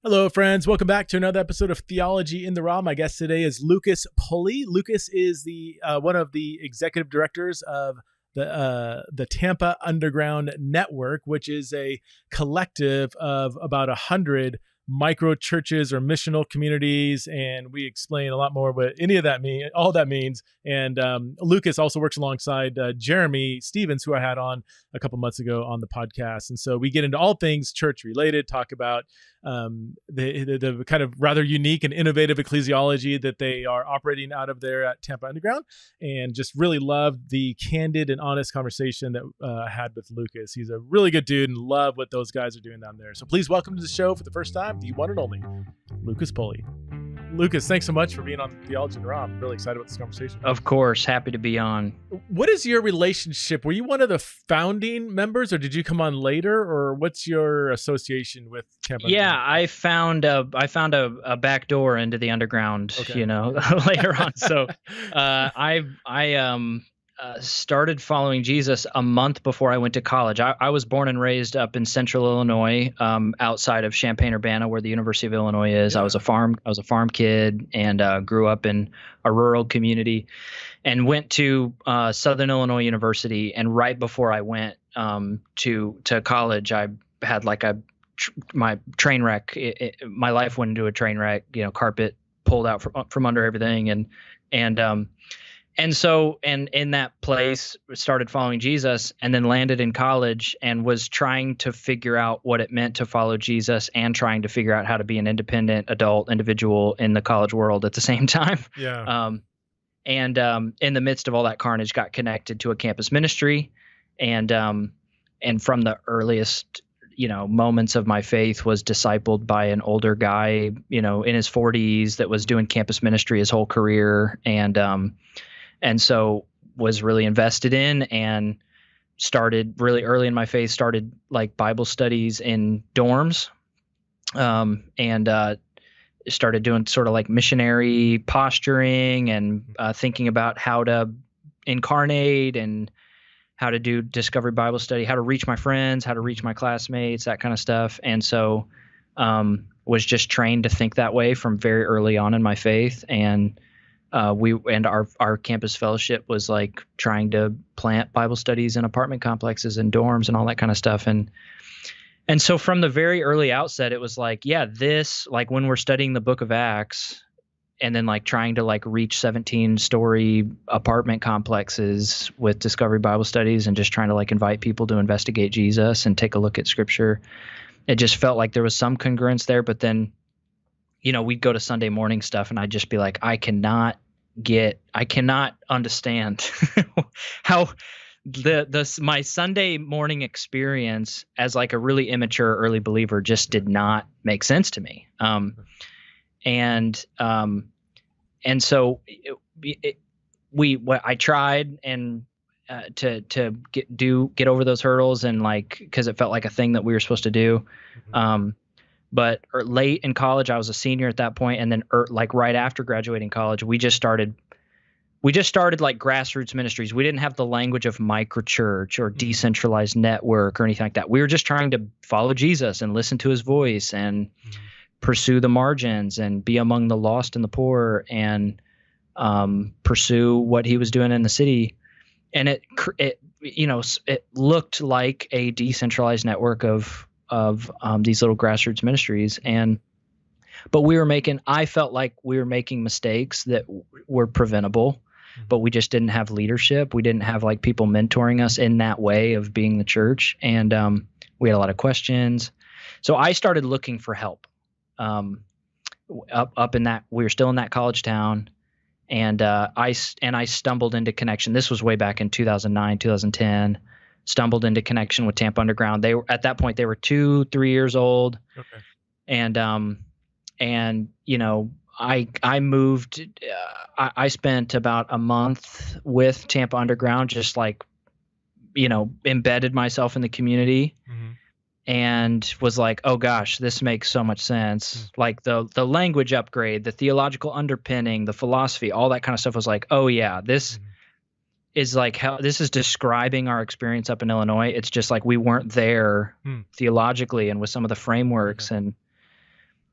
Hello, friends. Welcome back to another episode of Theology in the Raw. My guest today is Lucas Pulley. Lucas is the one of the executive directors of the Tampa Underground Network, which is a collective of about 100 micro churches or missional communities, and we explain a lot more what any of that all that means. And Lucas also works alongside Jeremy Stevens, who I had on a couple months ago on the podcast. And so we get into all things church related, talk about the kind of rather unique and innovative ecclesiology that they are operating out of there at Tampa Underground, and just really loved the candid and honest conversation that I had with Lucas. He's a really good dude and love what those guys are doing down there. So please welcome to the show for the first time, the one and only Lucas Pulley. Lucas, thanks so much for being on Theology in the Raw. I'm really excited about this conversation. Of course, happy to be on. What is your relationship? Were you one of the founding members, or did you come on later, or what's your association with Tampa? Yeah, I found a back door into the underground, later on. So I started following Jesus a month before I went to college. I was born and raised up in central Illinois, outside of Champaign-Urbana, where the University of Illinois is. Yeah. I was a farm kid and grew up in a rural community, and went to Southern Illinois University. And right before I went to college, I had my train wreck. My life went into a train wreck. Carpet pulled out from under everything, and so in that place started following Jesus, and then landed in college and was trying to figure out what it meant to follow Jesus, and trying to figure out how to be an independent adult individual in the college world at the same time. Yeah. And in the midst of all that carnage, got connected to a campus ministry, and from the earliest moments of my faith was discipled by an older guy, in his 40s, that was doing campus ministry his whole career. And so was really invested in, and started really early in my faith, started like Bible studies in dorms, and started doing sort of like missionary posturing, and thinking about how to incarnate, and how to do discovery Bible study, how to reach my friends, how to reach my classmates, that kind of stuff. And so was just trained to think that way from very early on in my faith. And our campus fellowship was like trying to plant Bible studies in apartment complexes and dorms and all that kind of stuff. And so from the very early outset, it was like, yeah, this, like when we're studying the book of Acts, and then like trying to like reach 17-story apartment complexes with discovery Bible studies, and just trying to like invite people to investigate Jesus and take a look at scripture. It just felt like there was some congruence there. But then, we'd go to Sunday morning stuff, and I'd just be like, I cannot understand how my Sunday morning experience as like a really immature early believer just did not make sense to me. And so I tried and to get over those hurdles, and like, because it felt like a thing that we were supposed to do. Mm-hmm. But late in college, I was a senior at that point, and then like right after graduating college, we just started like grassroots ministries. We didn't have the language of microchurch or decentralized network or anything like that. We were just trying to follow Jesus and listen to his voice, and pursue the margins, and be among the lost and the poor, and pursue what he was doing in the city. And it looked like a decentralized network of these little grassroots ministries. But I felt like we were making mistakes that were preventable, but we just didn't have leadership. We didn't have like people mentoring us in that way of being the church. And we had a lot of questions. So I started looking for help. Up in that, we were still in that college town, and I stumbled into connection. This was way back in 2009, 2010. Stumbled into connection with Tampa Underground. At that point they were 2-3 years old. Okay. And I moved. I spent about a month with Tampa Underground, just like embedded myself in the community. Mm-hmm. And was like, oh gosh, this makes so much sense. Like the language upgrade, the theological underpinning, the philosophy, all that kind of stuff was like, oh yeah, this is like how this is describing our experience up in Illinois. It's just like we weren't there theologically and with some of the frameworks.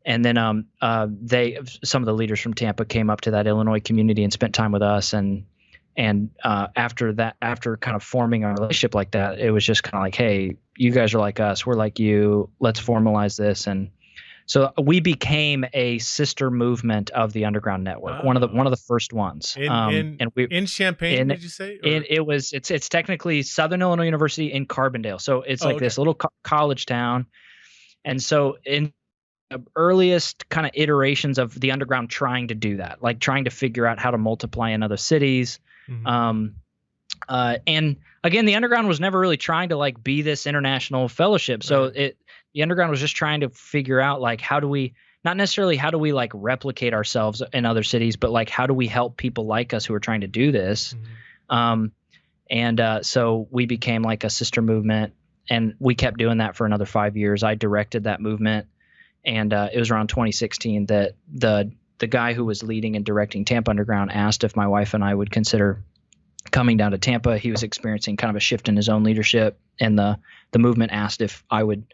And then some of the leaders from Tampa came up to that Illinois community and spent time with us. And after kind of forming a relationship like that, it was just kind of like, hey, you guys are like us, we're like you, let's formalize this. And so we became a sister movement of the Underground Network, one of the first ones. In Champaign, did you say? It's technically Southern Illinois University in Carbondale, so it's this little college town. And so in the earliest kind of iterations of the Underground trying to do that, like trying to figure out how to multiply in other cities. And again, the Underground was never really trying to like be this international fellowship. So the Underground was just trying to figure out like, how do we like replicate ourselves in other cities, but like, how do we help people like us who are trying to do this? So we became like a sister movement, and we kept doing that for another 5 years. I directed that movement. And it was around 2016 that the guy who was leading and directing Tampa Underground asked if my wife and I would consider coming down to Tampa. He was experiencing kind of a shift in his own leadership, and the movement asked if I would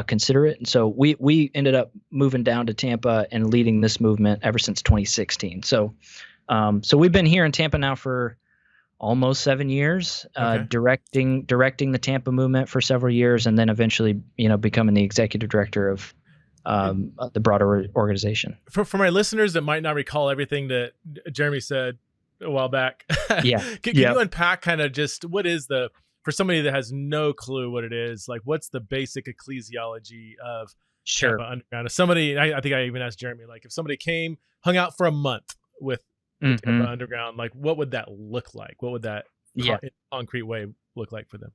consider it. And so we ended up moving down to Tampa and leading this movement ever since 2016. So we've been here in Tampa now for almost 7 years, directing the Tampa movement for several years, and then eventually, becoming the executive director of the broader organization. For my listeners that might not recall everything that Jeremy said a while back, can you unpack kind of just what is for somebody that has no clue what it is, like what's the basic ecclesiology of Tampa Underground? If somebody, I think I even asked Jeremy, like if somebody hung out for a month with Tampa Underground, like what would that look like? What would that in a concrete way look like for them?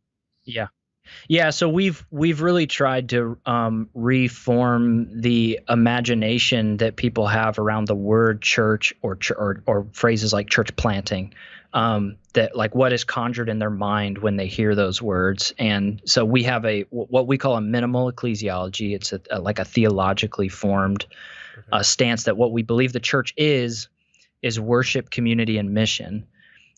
Yeah, so we've really tried to reform the imagination that people have around the word church or phrases like church planting, that like what is conjured in their mind when they hear those words. And so we have what we call a minimal ecclesiology. It's like a theologically formed stance that what we believe the church is worship, community, and mission.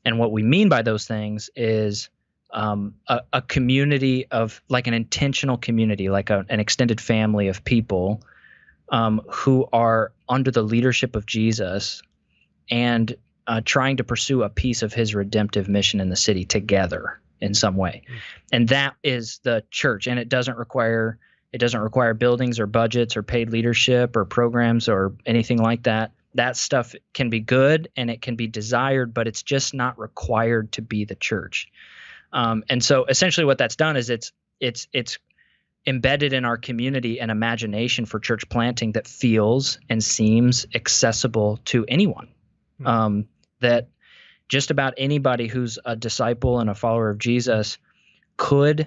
And what we mean by those things is a community of like an intentional community, like an extended family of people who are under the leadership of Jesus and trying to pursue a piece of his redemptive mission in the city together in some way. And that is the church. And it doesn't require buildings or budgets or paid leadership or programs or anything like that. That stuff can be good and it can be desired, but it's just not required to be the church. And so essentially what that's done is it's embedded in our community an imagination for church planting that feels and seems accessible to anyone. That just about anybody who's a disciple and a follower of Jesus could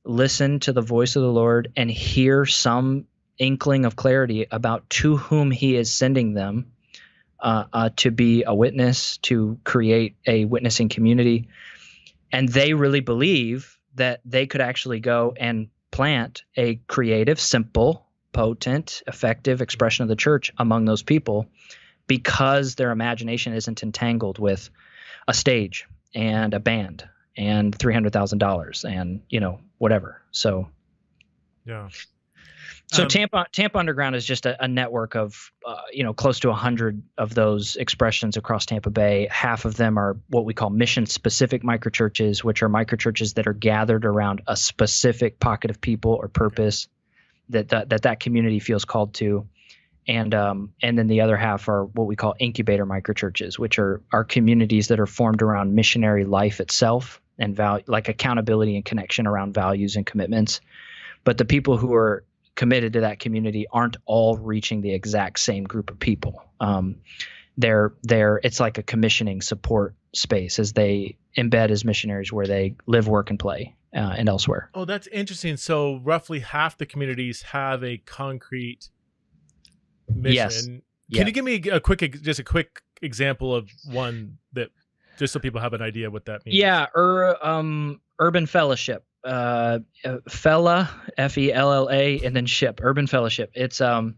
listen to the voice of the Lord and hear some inkling of clarity about to whom he is sending them to be a witness, to create a witnessing community. And they really believe that they could actually go and plant a creative, simple, potent, effective expression of the church among those people because their imagination isn't entangled with a stage and a band and $300,000 and, whatever. So, yeah. So Tampa Underground is just a network of, close to 100 of those expressions across Tampa Bay. Half of them are what we call mission-specific microchurches, which are microchurches that are gathered around a specific pocket of people or purpose that community feels called to. And then the other half are what we call incubator microchurches, which are communities that are formed around missionary life itself and like accountability and connection around values and commitments. But the people who are committed to that community aren't all reaching the exact same group of people. It's like a commissioning support space as they embed as missionaries where they live, work, and play and elsewhere. Oh, that's interesting. So roughly half the communities have a concrete mission. Yes. Can you give me a quick example of one that, just so people have an idea what that means? Yeah. Urban Fellowship. Fella, Fella, and then ship, Urban Fellowship. It's a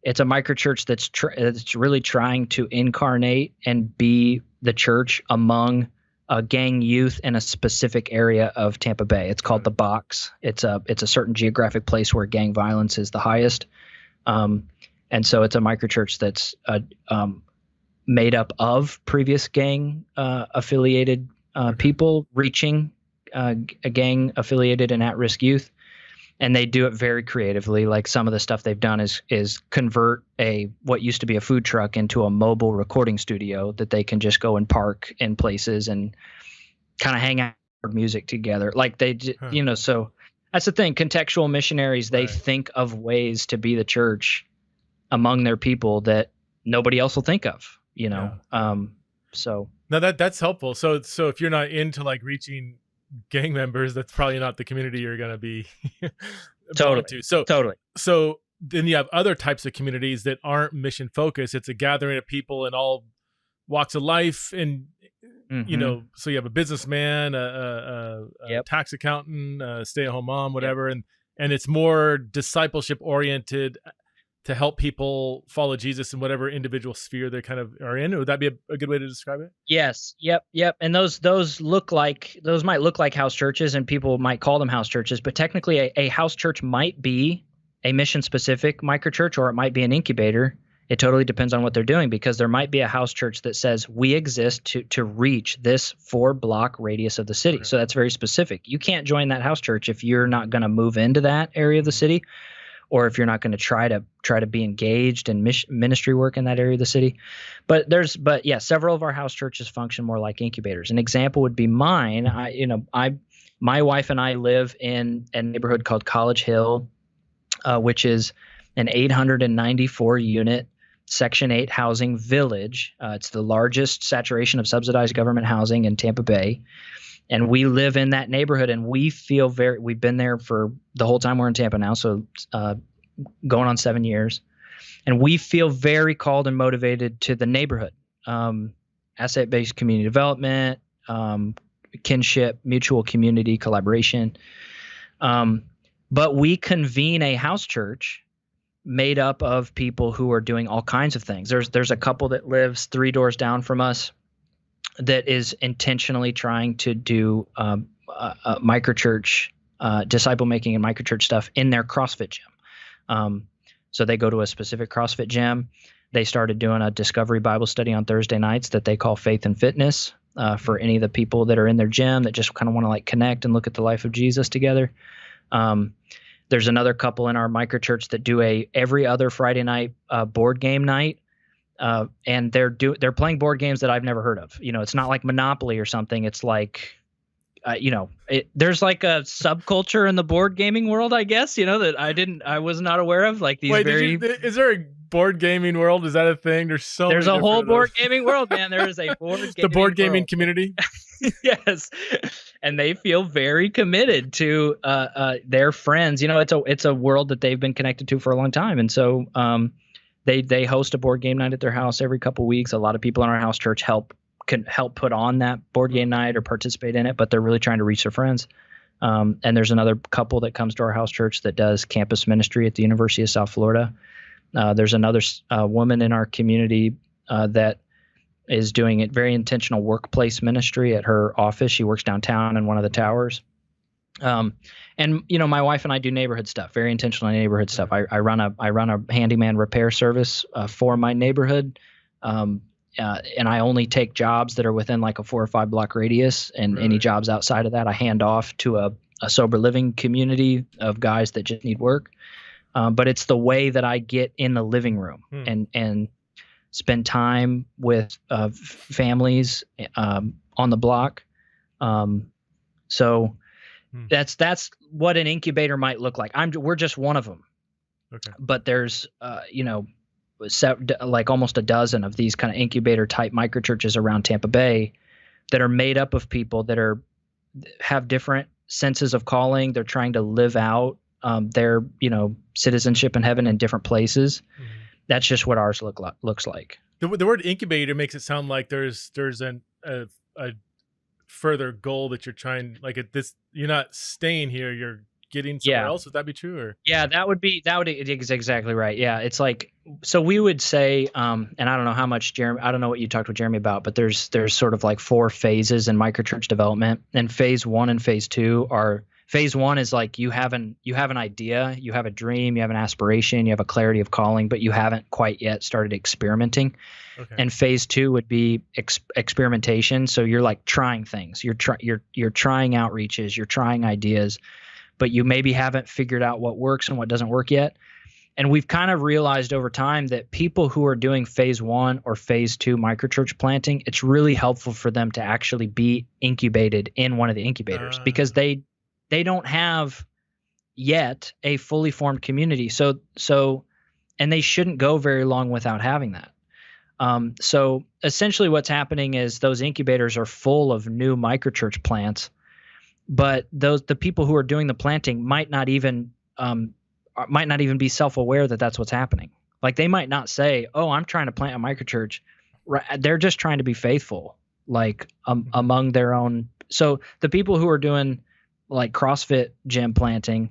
microchurch that's really trying to incarnate and be the church among gang youth in a specific area of Tampa Bay. It's called the Box. It's a certain geographic place where gang violence is the highest. And so it's a microchurch that's made up of previous gang affiliated people reaching a gang affiliated and at-risk youth. And they do it very creatively. Like some of the stuff they've done is convert what used to be a food truck into a mobile recording studio that they can just go and park in places and kind of hang out with music together. Like so that's the thing. Contextual missionaries, they think of ways to be the church among their people that nobody else will think of, so. No, that's helpful. So if you're not into like reaching gang members, that's probably not the community you're going to be totally to. So then you have other types of communities that aren't mission focused. It's a gathering of people in all walks of life, and so you have a businessman, a tax accountant, a stay-at-home mom, whatever, and it's more discipleship oriented to help people follow Jesus in whatever individual sphere they kind of are in. Would that be a good way to describe it? Yes. Yep. And those might look like house churches, and people might call them house churches, but technically a house church might be a mission specific microchurch, or it might be an incubator. It totally depends on what they're doing, because there might be a house church that says we exist to reach this 4-block radius of the city. Okay. So that's very specific. You can't join that house church if you're not going to move into that area of the city, or if you're not going to try to be engaged in ministry work in that area of the city. But several of our house churches function more like incubators. An example would be mine. My wife and I live in a neighborhood called College Hill, which is an 894 unit Section 8 housing village. It's the largest saturation of subsidized government housing in Tampa Bay. And we live in that neighborhood, and we feel we've been there for the whole time we're in Tampa now, so going on 7 years. And we feel very called and motivated to the neighborhood, asset-based community development, kinship, mutual community collaboration. But we convene a house church made up of people who are doing all kinds of things. There's a couple that lives 3 doors down from us that is intentionally trying to do microchurch, disciple making and microchurch stuff in their CrossFit gym. So they go to a specific CrossFit gym. They started doing a discovery Bible study on Thursday nights that they call Faith and Fitness for any of the people that are in their gym that just kind of want to like connect and look at the life of Jesus together. There's another couple in our microchurch that do every other Friday night board game night. And they're playing board games that I've never heard of. It's not like Monopoly or something. It's like, there's like a subculture in the board gaming world, I guess, that I was not aware of. Like these is there a board gaming world? Is that a thing? There's a whole board gaming world, man. There is a board gaming the board gaming world. Community. Yes. And they feel very committed to their friends. It's a world that they've been connected to for a long time. And so, They host a board game night at their house every couple weeks. A lot of people in our house church can help put on that board game night or participate in it, but they're really trying to reach their friends. And there's another couple that comes to our house church that does campus ministry at the University of South Florida. There's another woman in our community that is doing a very intentional workplace ministry at her office. She works downtown in one of the towers. And my wife and I do neighborhood stuff, very intentional neighborhood stuff. I run a handyman repair service for my neighborhood, and I only take jobs that are within like a 4 or 5 block radius. And any jobs outside of that, I hand off to a sober living community of guys that just need work. But it's the way that I get in the living room and spend time with families on the block. So. That's what an incubator might look like. We're just one of them. Okay. But there's like almost a dozen of these kind of incubator type microchurches around Tampa Bay that are made up of people that have different senses of calling. They're trying to live out their citizenship in heaven in different places. Mm-hmm. That's just what ours looks like. The word incubator makes it sound like there's a further goal that you're trying, like at this, you're not staying here, you're getting somewhere else. Would that be true? Or it's exactly right. Yeah, it's like, so we would say, and I don't know how much I don't know what you talked with Jeremy about, but there's sort of like 4 phases in microchurch development, and phase 1 and phase 2 are Phase one is like you have an idea, you have a dream, you have an aspiration, you have a clarity of calling, but you haven't quite yet started experimenting. Okay. And phase two would be experimentation. So you're like trying things. You're trying outreaches, you're trying ideas, but you maybe haven't figured out what works and what doesn't work yet. And we've kind of realized over time that people who are doing phase one or phase two microchurch planting, it's really helpful for them to actually be incubated in one of the incubators because they don't have yet a fully formed community. So, and they shouldn't go very long without having that. So essentially what's happening is those incubators are full of new microchurch plants, but the people who are doing the planting might not even be self-aware that that's what's happening. Like they might not say, "Oh, I'm trying to plant a microchurch." Right? They're just trying to be faithful, like among their own. So the people who are doing like CrossFit gym planting,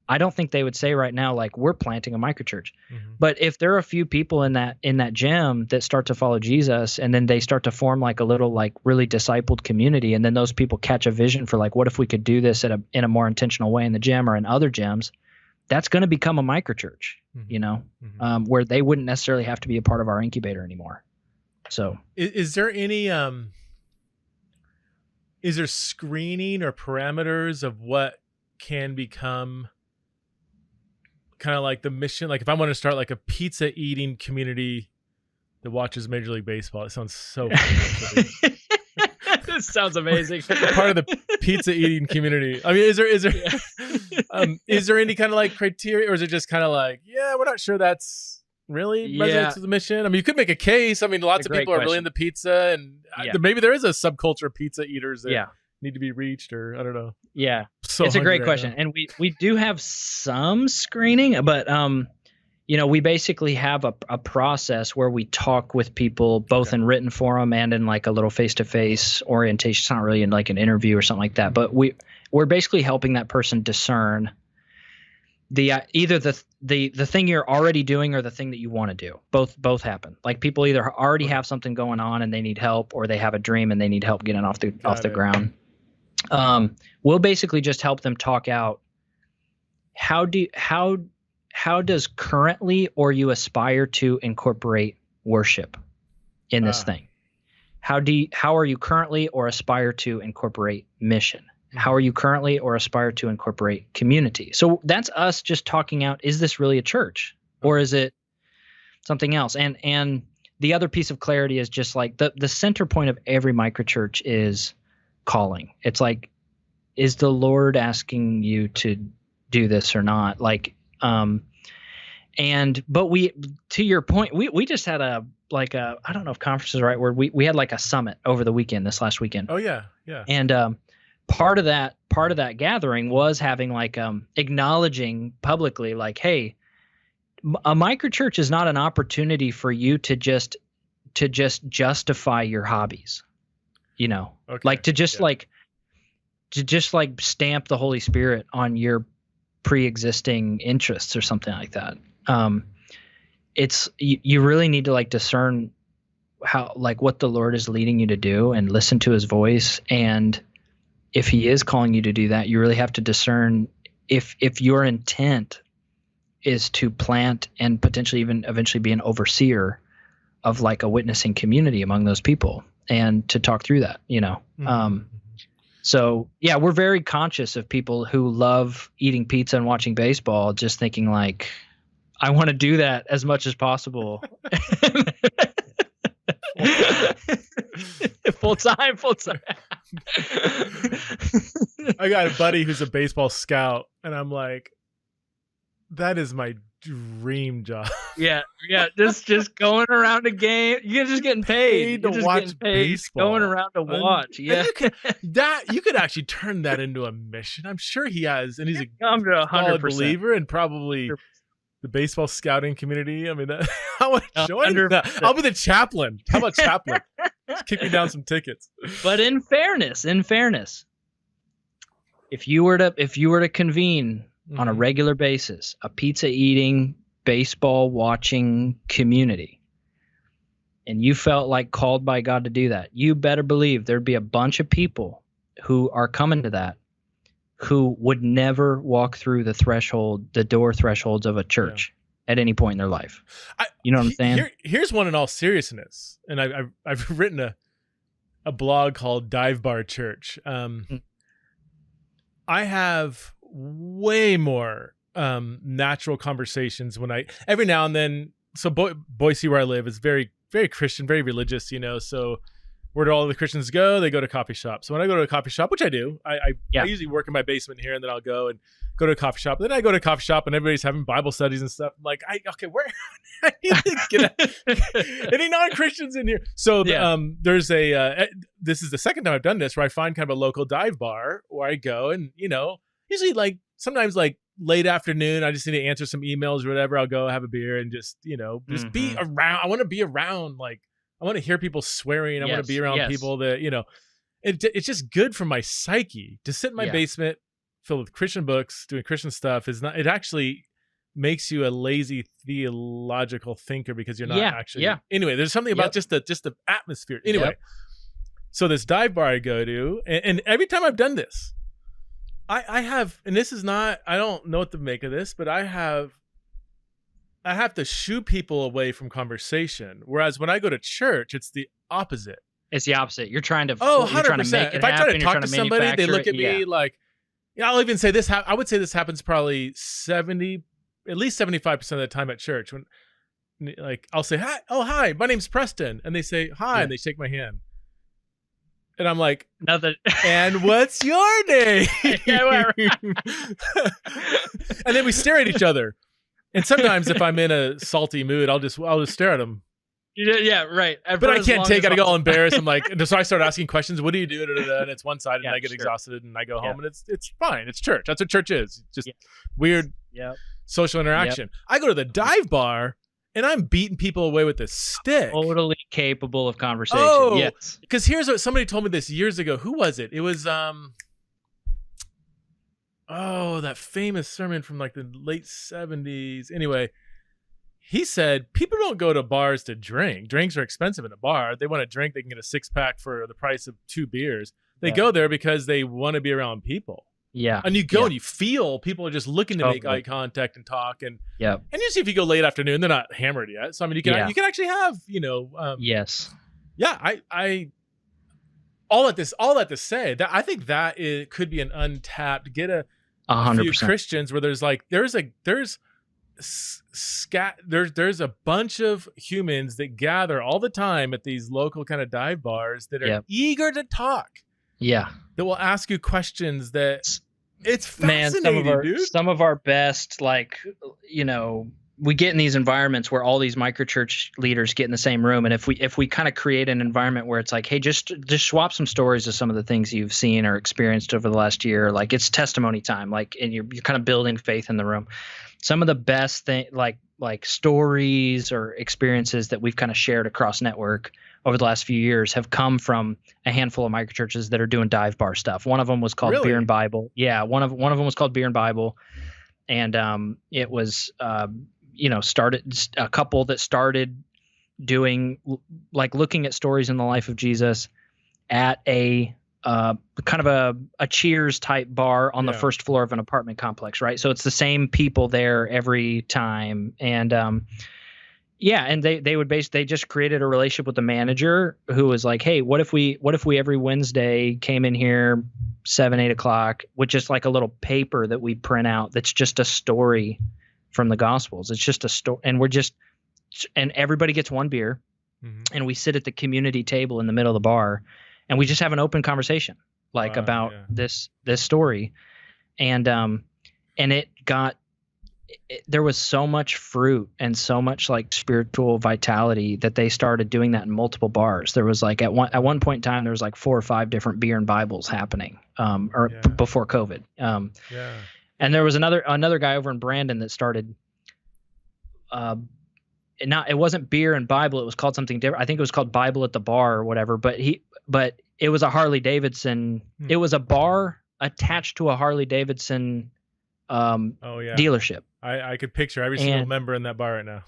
I don't think they would say right now like we're planting a microchurch. Mm-hmm. But if there are a few people in that gym that start to follow Jesus, and then they start to form like a little like really discipled community, and then those people catch a vision for like, what if we could do this in a more intentional way in the gym or in other gyms? That's going to become a microchurch, mm-hmm. Where they wouldn't necessarily have to be a part of our incubator anymore. So is there any, is there screening or parameters of what can become kind of like the mission? Like if I want to start like a pizza eating community that watches Major League Baseball, it sounds so fun. This sounds amazing. Part of the pizza eating community. I mean, is there is there any kind of like criteria, or is it just kind of like, yeah, we're not sure that's really resonates with the mission? I mean, you could make a case. I mean, lots of people are really into pizza, and maybe there is a subculture of pizza eaters that need to be reached, or I don't know. Yeah, so it's a great question, and we do have some screening, but we basically have a process where we talk with people both in written form and in like a little face-to-face orientation. It's not really in like an interview or something like that, but we're basically helping that person discern either the thing you're already doing or the thing that you want to do. Both happen. Like people either already have something going on and they need help, or they have a dream and they need help getting off the ground. We'll basically just help them talk out how does currently or you aspire to incorporate worship in this thing? How are you currently or aspire to incorporate mission? How are you currently or aspire to incorporate community? So that's us just talking out, is this really a church or is it something else? And the other piece of clarity is just like the center point of every microchurch is calling. It's like, is the Lord asking you to do this or not? Like, but to your point, we just had I don't know if conference is the right word. We had like a summit over the weekend, this last weekend. Oh yeah. Yeah. And, part of that gathering was having like, acknowledging publicly, like, hey, a microchurch is not an opportunity for you to just justify your hobbies, like to just like stamp the Holy Spirit on your pre-existing interests or something like that. You really need to like discern how, like what the Lord is leading you to do and listen to his voice. And if he is calling you to do that, you really have to discern if your intent is to plant and potentially even eventually be an overseer of like a witnessing community among those people, and to talk through that, Mm-hmm. So yeah, we're very conscious of people who love eating pizza and watching baseball, just thinking like, I want to do that as much as possible. Full time. I got a buddy who's a baseball scout, and I'm like, that is my dream job. Yeah. Just going around a game. You're just getting paid to watch baseball. Going around to watch. Yeah. You could actually turn that into a mission. I'm sure he has, and he's a solid believer, and probably the baseball scouting community. I mean, I want to join that. I'll be the chaplain. How about chaplain? Just kick me down some tickets. But in fairness, if you were to convene on a regular basis a pizza eating, baseball watching community, and you felt like called by God to do that, you better believe there'd be a bunch of people who are coming to that who would never walk through the door thresholds of a church at any point in their life. You know what I'm saying? Here's one in all seriousness, and I've written a blog called Dive Bar Church. I have way more natural conversations when every now and then. So Boise, where I live, is very, very Christian, very religious, so where do all the Christians go? They go to coffee shops. So when I go to a coffee shop, which I do, I usually work in my basement here, and then I'll go to a coffee shop. Then I go to a coffee shop and everybody's having Bible studies and stuff. I'm like, where I need to get any non-Christians in here. So there's this is the second time I've done this, where I find kind of a local dive bar where I go, and usually like sometimes like late afternoon, I just need to answer some emails or whatever. I'll go have a beer and just just be around. I want to be around, like I want to hear people swearing. I want to be around people that it's just good for my psyche to sit in my basement filled with Christian books, doing Christian stuff. It actually makes you a lazy theological thinker, because you're not actually. Anyway, there's something about just the atmosphere. Anyway, so this dive bar I go to, and every time I've done this, I have, and this is not, I don't know what to make of this, but I have to shoo people away from conversation. Whereas when I go to church, it's the opposite. It's the opposite. You're trying to, 100%. You're trying to make it if I try to talk to somebody, they look at me like, like, I'll even say this. I would say this happens probably at least 75% of the time at church. When like I'll say, hi, my name's Preston. And they say, hi, and they shake my hand. And I'm like, nothing. And what's your name? And then we stare at each other. And sometimes if I'm in a salty mood, I'll just stare at them. Yeah, right. But I can't take it. I get all embarrassed. I'm like, and so I start asking questions. What do you do? And it's one-sided, and I get exhausted, and I go home, and it's fine. It's church. That's what church is. It's just weird social interaction. I go to the dive bar, and I'm beating people away with a stick. Totally capable of conversation. Oh, yes. Because here's what somebody told me this years ago. Who was it? It was that famous sermon from like the late 70s. Anyway, he said people don't go to bars to drink. Drinks are expensive in a bar. They want to drink, they can get a 6-pack for the price of 2 beers. They go there because they want to be around people. Yeah. And you go and you feel people are just looking to make eye contact and talk. And usually if you go late afternoon, they're not hammered yet. So I mean, you can actually have, yes. Yeah. I all that to say that I think that could be an untapped, get a 100%. few Christians where there's a bunch of humans that gather all the time at these local kind of dive bars that are eager to talk. Yeah. That will ask you questions that it's fascinating, dude. Some of our best, we get in these environments where all these microchurch leaders get in the same room. And if we kind of create an environment where it's like, hey, just swap some stories of some of the things you've seen or experienced over the last year, like it's testimony time, like, and you're kind of building faith in the room. Some of the best thing, like stories or experiences that we've kind of shared across network over the last few years have come from a handful of microchurches that are doing dive bar stuff. One of them was called Beer and Bible. Yeah. One of them was called Beer and Bible. And it was, started a couple that started doing looking at stories in the life of Jesus at a kind of a Cheers type bar on the first floor of an apartment complex. Right. So it's the same people there every time. And, and they just created a relationship with the manager who was like, hey, what if we every Wednesday came in here 7-8 o'clock with just like a little paper that we print out that's just a story from the Gospels. It's just a story, and everybody gets one beer, and we sit at the community table in the middle of the bar, and we just have an open conversation about this story, and there was so much fruit and so much like spiritual vitality that they started doing that in multiple bars. There was like at one point in time, there was like 4 or 5 different beer and Bibles happening, before COVID. And there was another guy over in Brandon that started, it wasn't Beer and Bible. It was called something different. I think it was called Bible at the Bar or whatever, but it was a Harley Davidson. It was a bar attached to a Harley Davidson dealership. I could picture every single member in that bar right now.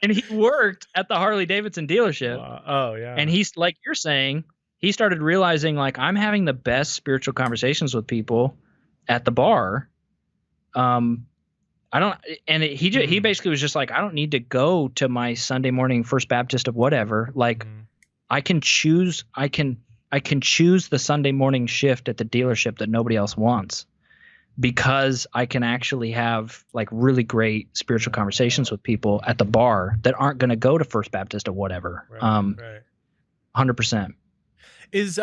And he worked at the Harley Davidson dealership. Oh yeah. And he's like you're saying, he started realizing like I'm having the best spiritual conversations with people at the bar. I don't, and he basically was just like, I don't need to go to my Sunday morning First Baptist of whatever. Like I can choose the Sunday morning shift at the dealership that nobody else wants, because I can actually have like really great spiritual conversations with people at the bar that aren't going to go to First Baptist of whatever. Right. 100%. Is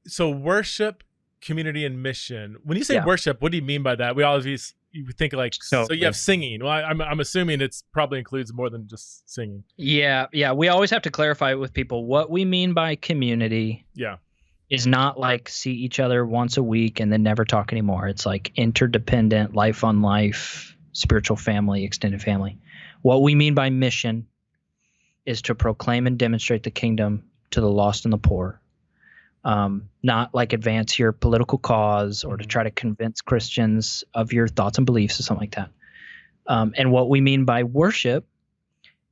so worship, community, and mission. When you say worship, what do you mean by that? We always you think like so you have singing. Well, I'm assuming it's probably includes more than just singing. Yeah. We always have to clarify with people what we mean by community. Yeah. Is not like see each other once a week and then never talk anymore. It's like interdependent, life on life, spiritual family, extended family. What we mean by mission is to proclaim and demonstrate the kingdom to the lost and the poor. Not like advance your political cause or to try to convince Christians of your thoughts and beliefs or something like that. And what we mean by worship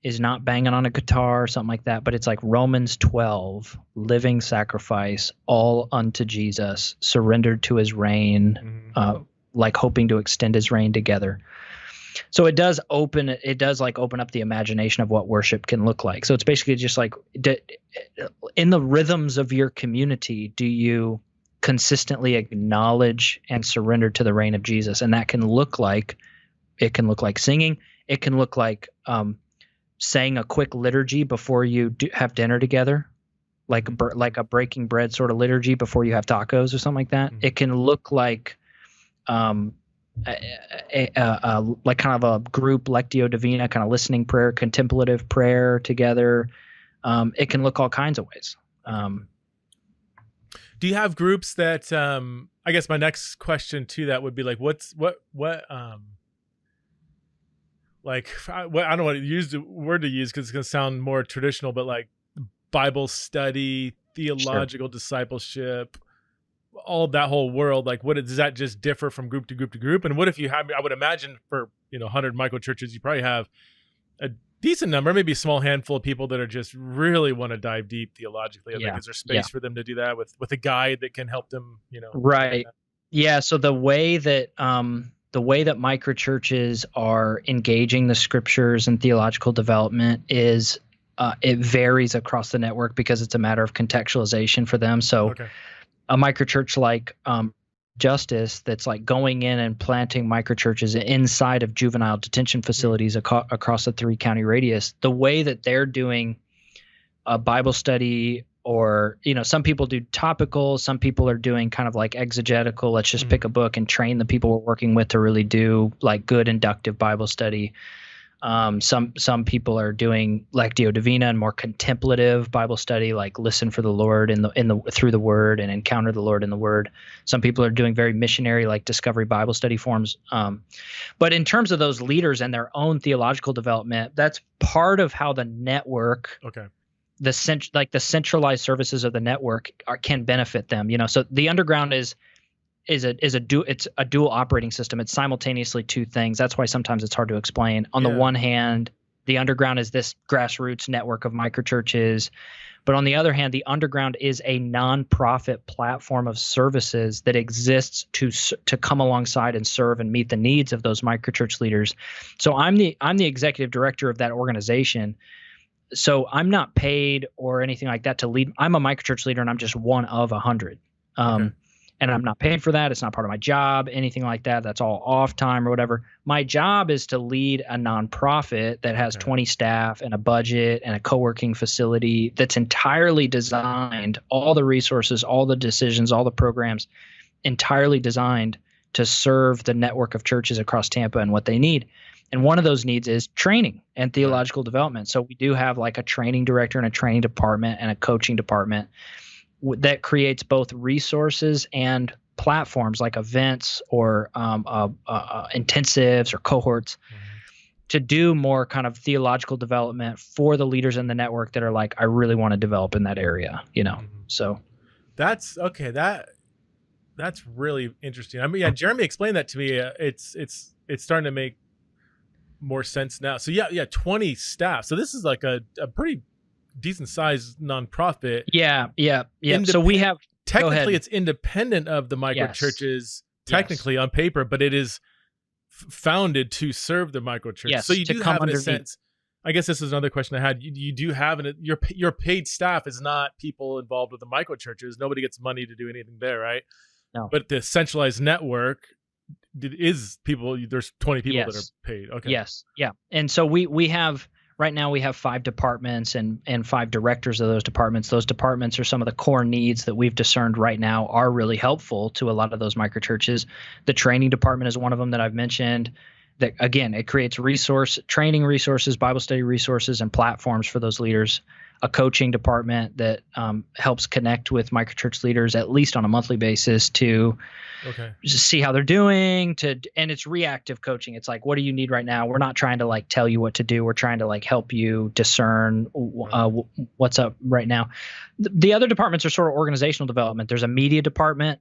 is not banging on a guitar or something like that, but it's like Romans 12, living sacrifice, all unto Jesus, surrendered to his reign, like hoping to extend his reign together. So it does open up the imagination of what worship can look like. So it's basically just like in the rhythms of your community, do you consistently acknowledge and surrender to the reign of Jesus? And that can look like singing. It can look like saying a quick liturgy before you have dinner together, like a breaking bread sort of liturgy before you have tacos or something like that. It can look like like kind of a group Lectio Divina, kind of listening prayer, contemplative prayer together. It can look all kinds of ways. Do you have groups that I guess my next question to that would be like like I don't know what to use the word to use because it's going to sound more traditional, but like Bible study, theological discipleship, all of that whole world. Like does that just differ from group to group to group? And what if you have, I would imagine for, 100 microchurches, you probably have a decent number, maybe a small handful of people that are just really want to dive deep theologically. Like, is there space for them to do that with a guide that can help them, Right. Yeah. So the way that microchurches are engaging the scriptures and theological development is it varies across the network because it's a matter of contextualization for them. So a microchurch like Justice that's like going in and planting microchurches inside of juvenile detention facilities across a 3-county radius, the way that they're doing a Bible study, or, some people do topical, some people are doing kind of like exegetical. Let's just pick a book and train the people we're working with to really do like good inductive Bible study. Some people are doing Lectio Divina and more contemplative Bible study, like listen for the Lord through the Word and encounter the Lord in the Word. Some people are doing very missionary, like discovery Bible study forms. But in terms of those leaders and their own theological development, that's part of how the network, the centralized services of the network can benefit them. So the underground is a dual operating system. It's simultaneously two things. That's why sometimes it's hard to explain. On the one hand, the underground is this grassroots network of microchurches, but on the other hand, the underground is a nonprofit platform of services that exists to come alongside and serve and meet the needs of those microchurch leaders. So I'm the executive director of that organization. So I'm not paid or anything like that to lead. I'm a microchurch leader, and I'm just one of 100. And I'm not paid for that. It's not part of my job, anything like that. That's all off time or whatever. My job is to lead a nonprofit that has 20 staff and a budget and a co-working facility that's entirely designed, all the resources, all the decisions, all the programs, entirely designed to serve the network of churches across Tampa and what they need. And one of those needs is training and theological development. So we do have like a training director and a training department and a coaching department that creates both resources and platforms like events or intensives or cohorts to do more kind of theological development for the leaders in the network that are like, I really want to develop in that area, So that's okay. That's really interesting. I mean, Jeremy explained that to me. It's starting to make more sense now. So 20 staff. So this is like a pretty decent sized nonprofit. Yeah. So we have technically it's independent of the microchurches, technically on paper, but it is founded to serve the microchurch. Yes, so you do have, in a underneath. sense. I guess this is another question I had. You do have your paid staff is not people involved with the microchurches. Nobody gets money to do anything there, right? No. But the centralized network is people. There's 20 people that are paid. Okay. Yes. Yeah. And so we have right now we have 5 departments and 5 directors of those departments. Those departments are some of the core needs that we've discerned right now are really helpful to a lot of those microchurches. The training department is one of them that I've mentioned. That again, it creates training resources, Bible study resources, and platforms for those leaders. A coaching department that helps connect with microchurch leaders at least on a monthly basis to just see how they're doing. And it's reactive coaching. It's like, what do you need right now? We're not trying to like tell you what to do. We're trying to like help you discern what's up right now. The other departments are sort of organizational development. There's a media department.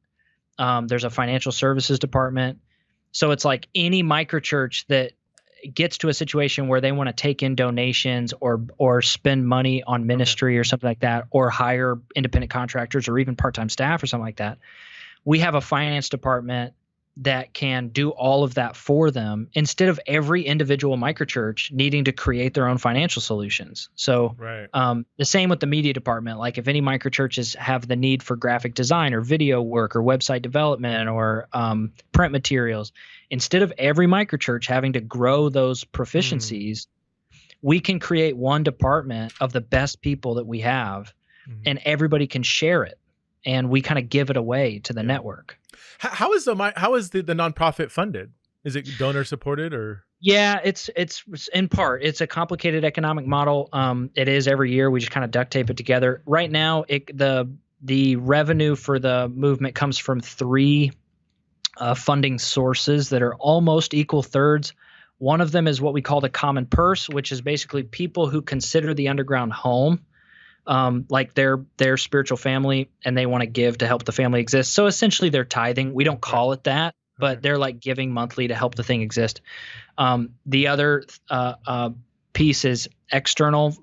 There's a financial services department. So it's like any microchurch that gets to a situation where they want to take in donations or spend money on ministry or something like that, or hire independent contractors or even part-time staff or something like that. We have a finance department that can do all of that for them instead of every individual microchurch needing to create their own financial solutions. So the same with the media department. Like if any microchurches have the need for graphic design or video work or website development or print materials, instead of every microchurch having to grow those proficiencies, we can create one department of the best people that we have and everybody can share it. And we kind of give it away to the network. How is the nonprofit funded? Is it donor supported or? Yeah, it's in part. It's a complicated economic model. It is every year. We just kind of duct tape it together. Right now, the revenue for the movement comes from 3 funding sources that are almost equal thirds. One of them is what we call the common purse, which is basically people who consider the underground home. Like their spiritual family, and they want to give to help the family exist. So essentially they're tithing. We don't call it that, but they're like giving monthly to help the thing exist. The other piece is external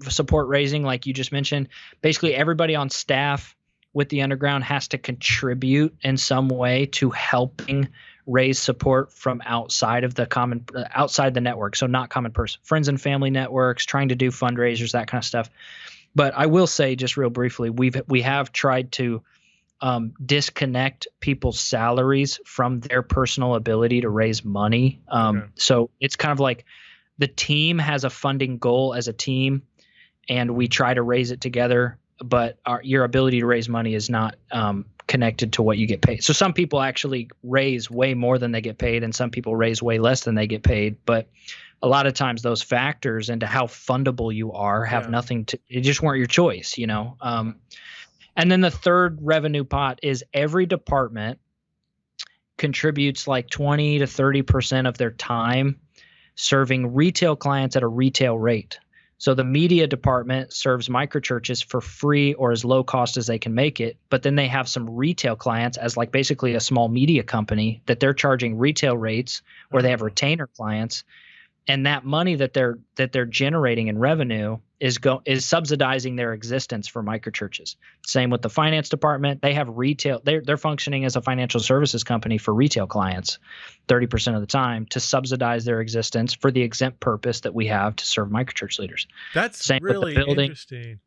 support raising, like you just mentioned. Basically everybody on staff with the underground has to contribute in some way to helping raise support from outside of the outside the network. So not common purse, friends and family networks, trying to do fundraisers, that kind of stuff. But I will say, just real briefly, we have tried to disconnect people's salaries from their personal ability to raise money. So it's kind of like the team has a funding goal as a team, and we try to raise it together. But your ability to raise money is not connected to what you get paid. So some people actually raise way more than they get paid, and some people raise way less than they get paid. But a lot of times those factors into how fundable you are have nothing to – it just weren't your choice, you know. And then the third revenue pot is every department contributes like 20 to 30% of their time serving retail clients at a retail rate. So the media department serves microchurches for free or as low cost as they can make it, but then they have some retail clients as like basically a small media company that they're charging retail rates, or they have retainer clients. And that money that they're generating in revenue is subsidizing their existence for microchurches. Same with the finance department. They have retail. They're functioning as a financial services company for retail clients 30% of the time to subsidize their existence for the exempt purpose that we have to serve microchurch leaders. That's really interesting.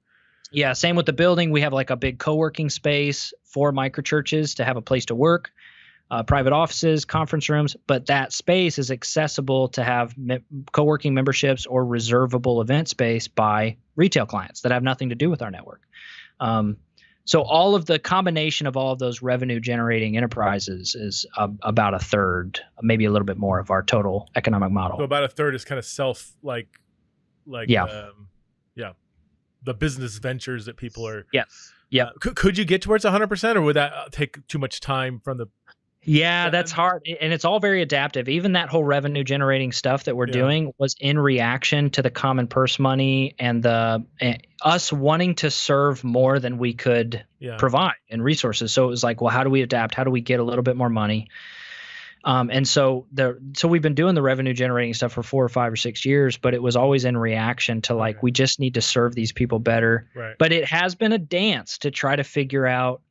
Yeah, same with the building. We have like a big co-working space for microchurches to have a place to work. Private offices, conference rooms, but that space is accessible to have co-working memberships or reservable event space by retail clients that have nothing to do with our network. So all of the combination of all of those revenue generating enterprises is about a third, maybe a little bit more of our total economic model. So about a third is kind of the business ventures that people are. Yes. Yeah. Could you get towards 100%, or would that take too much time from the? Yeah, that's hard. And it's all very adaptive. Even that whole revenue generating stuff that we're doing was in reaction to the common purse money and us wanting to serve more than we could provide in resources. So it was like, well, how do we adapt? How do we get a little bit more money? And so we've been doing the revenue generating stuff for 4 or 5 or 6 years, but it was always in reaction to like, we just need to serve these people better. Right. But it has been a dance to try to figure out,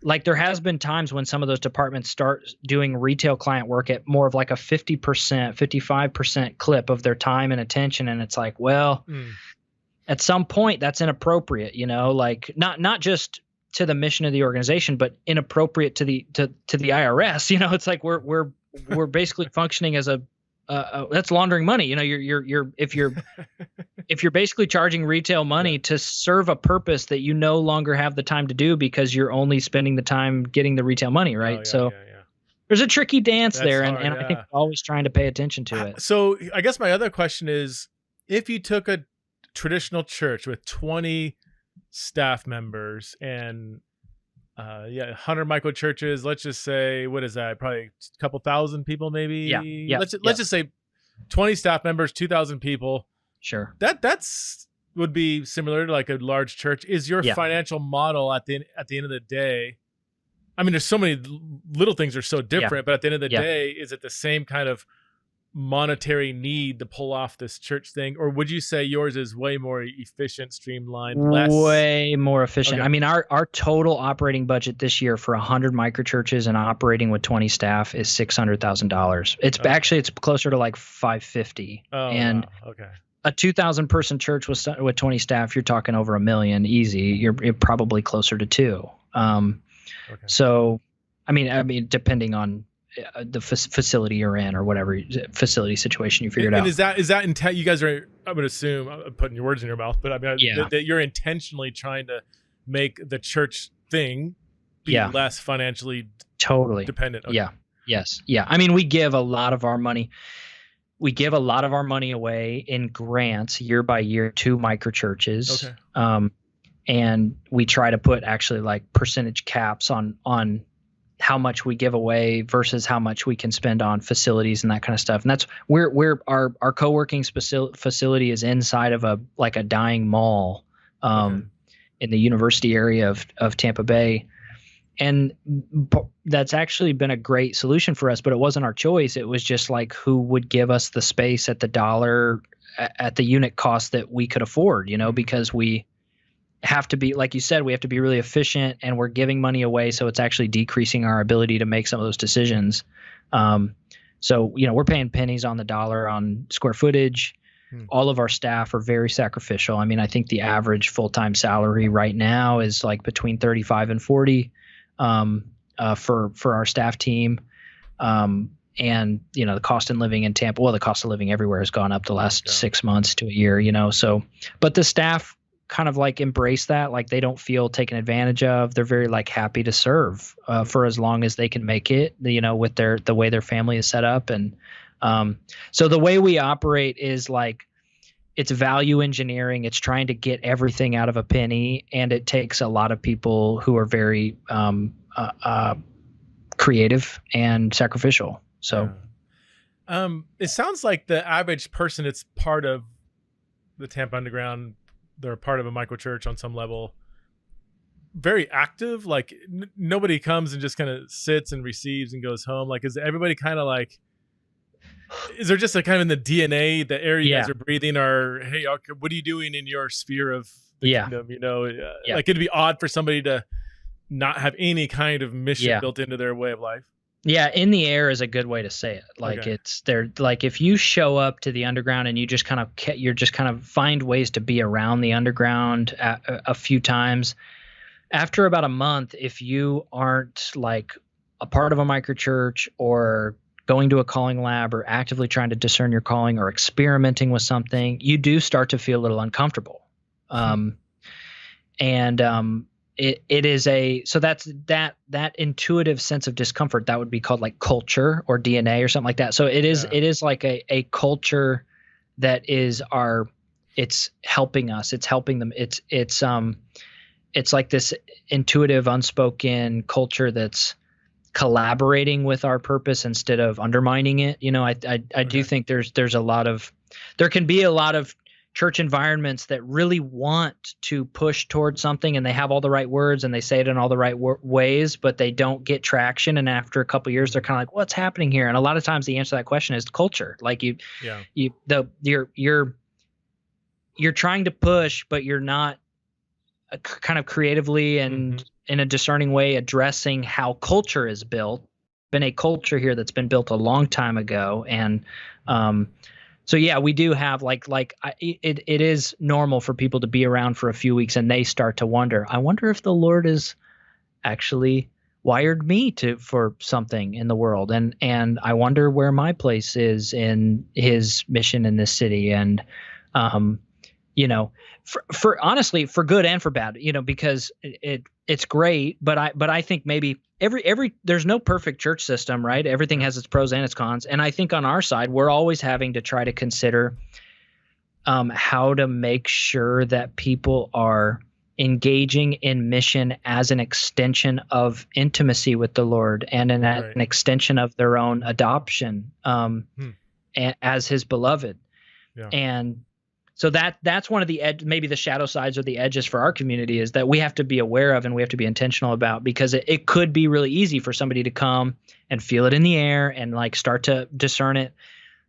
like there has been times when some of those departments start doing retail client work at more of like a 50%, 55% clip of their time and attention. And it's like, well, at some point that's inappropriate, like not just to the mission of the organization, but inappropriate to the IRS. It's like we're basically functioning as a that's laundering money. If you're basically charging retail money to serve a purpose that you no longer have the time to do because you're only spending the time getting the retail money, right? There's a tricky dance there, and I think we're always trying to pay attention to it. So I guess my other question is, if you took a traditional church with 20 staff members and 100 microchurches, let's just say, what is that, probably a couple thousand people maybe. Let's just say 20 staff members, 2,000 people. Sure, that's would be similar to like a large church. Is your financial model at the end of the day, I mean, there's so many little things are so different, but at the end of the day, is it the same kind of monetary need to pull off this church thing, or would you say yours is way more efficient, streamlined, way more efficient? I mean, our total operating budget this year for 100 microchurches and operating with 20 staff is $600,000. It's actually it's closer to like 550. And a 2,000 person church with 20 staff, you're talking over $1 million easy. You're probably closer to 2. So I mean depending on the facility you're in or whatever facility situation you figured out. And is that intent? You guys are, I would assume, I'm putting your words in your mouth, but I mean, that you're intentionally trying to make the church thing be less financially dependent. Yes. I mean, we give a lot of our money. We give a lot of our money away in grants year by year to microchurches. And we try to put actually like percentage caps on how much we give away versus how much we can spend on facilities and that kind of stuff. And that's where our co-working facility is inside of a dying mall in the university area of Tampa Bay. And that's actually been a great solution for us, but it wasn't our choice. It was just like, who would give us the space at the dollar, at the unit cost that we could afford, because we have to be, like you said, we have to be really efficient, and we're giving money away. So it's actually decreasing our ability to make some of those decisions. So, we're paying pennies on the dollar on square footage. All of our staff are very sacrificial. I mean, I think the average full-time salary right now is like between 35 and 40 for our staff team. And, the cost of living in Tampa, the cost of living everywhere has gone up the last 6 months to a year, so, but the staff kind of like embrace that, like they don't feel taken advantage of. They're very like happy to serve for as long as they can make it, with the way their family is set up. And so the way we operate is like, it's value engineering. It's trying to get everything out of a penny, and it takes a lot of people who are very creative and sacrificial. So it sounds like the average person that's part of the Tampa Underground, they're part of a microchurch on some level, very active. Like nobody comes and just kind of sits and receives and goes home. Like, is everybody kind of like, is there just a kind of in the DNA, the air you guys are breathing, or, hey, what are you doing in your sphere of the kingdom? Like it'd be odd for somebody to not have any kind of mission built into their way of life. Yeah, in the air is a good way to say it. Like it's there. Like if you show up to the underground and you just kind of find ways to be around the underground a few times. After about a month, if you aren't like a part of a microchurch or going to a calling lab or actively trying to discern your calling or experimenting with something, you do start to feel a little uncomfortable. It is so that's that intuitive sense of discomfort that would be called like culture or DNA or something like that. So it is like a culture that is it's helping us. It's helping them. It's like this intuitive, unspoken culture that's collaborating with our purpose instead of undermining it. I do think there can be a lot of church environments that really want to push towards something, and they have all the right words and they say it in all the right ways, but they don't get traction. And after a couple of years, they're kind of like, what's happening here? And a lot of times the answer to that question is culture. Like you're trying to push, but you're not kind of creatively and in a discerning way addressing how culture is built. Been a culture here that's been built a long time ago. And, so yeah, we do have it is normal for people to be around for a few weeks and they start to wonder, I wonder if the Lord is actually wired me for something in the world. And I wonder where my place is in his mission in this city. And, for honestly, for good and for bad, because it's great, but I think maybe there's no perfect church system, right? Everything has its pros and its cons. And I think on our side, we're always having to try to consider how to make sure that people are engaging in mission as an extension of intimacy with the Lord and an extension of their own adoption as his beloved. Yeah. And so that's one of maybe the shadow sides or the edges for our community is that we have to be aware of and we have to be intentional about, because it could be really easy for somebody to come and feel it in the air and start to discern it,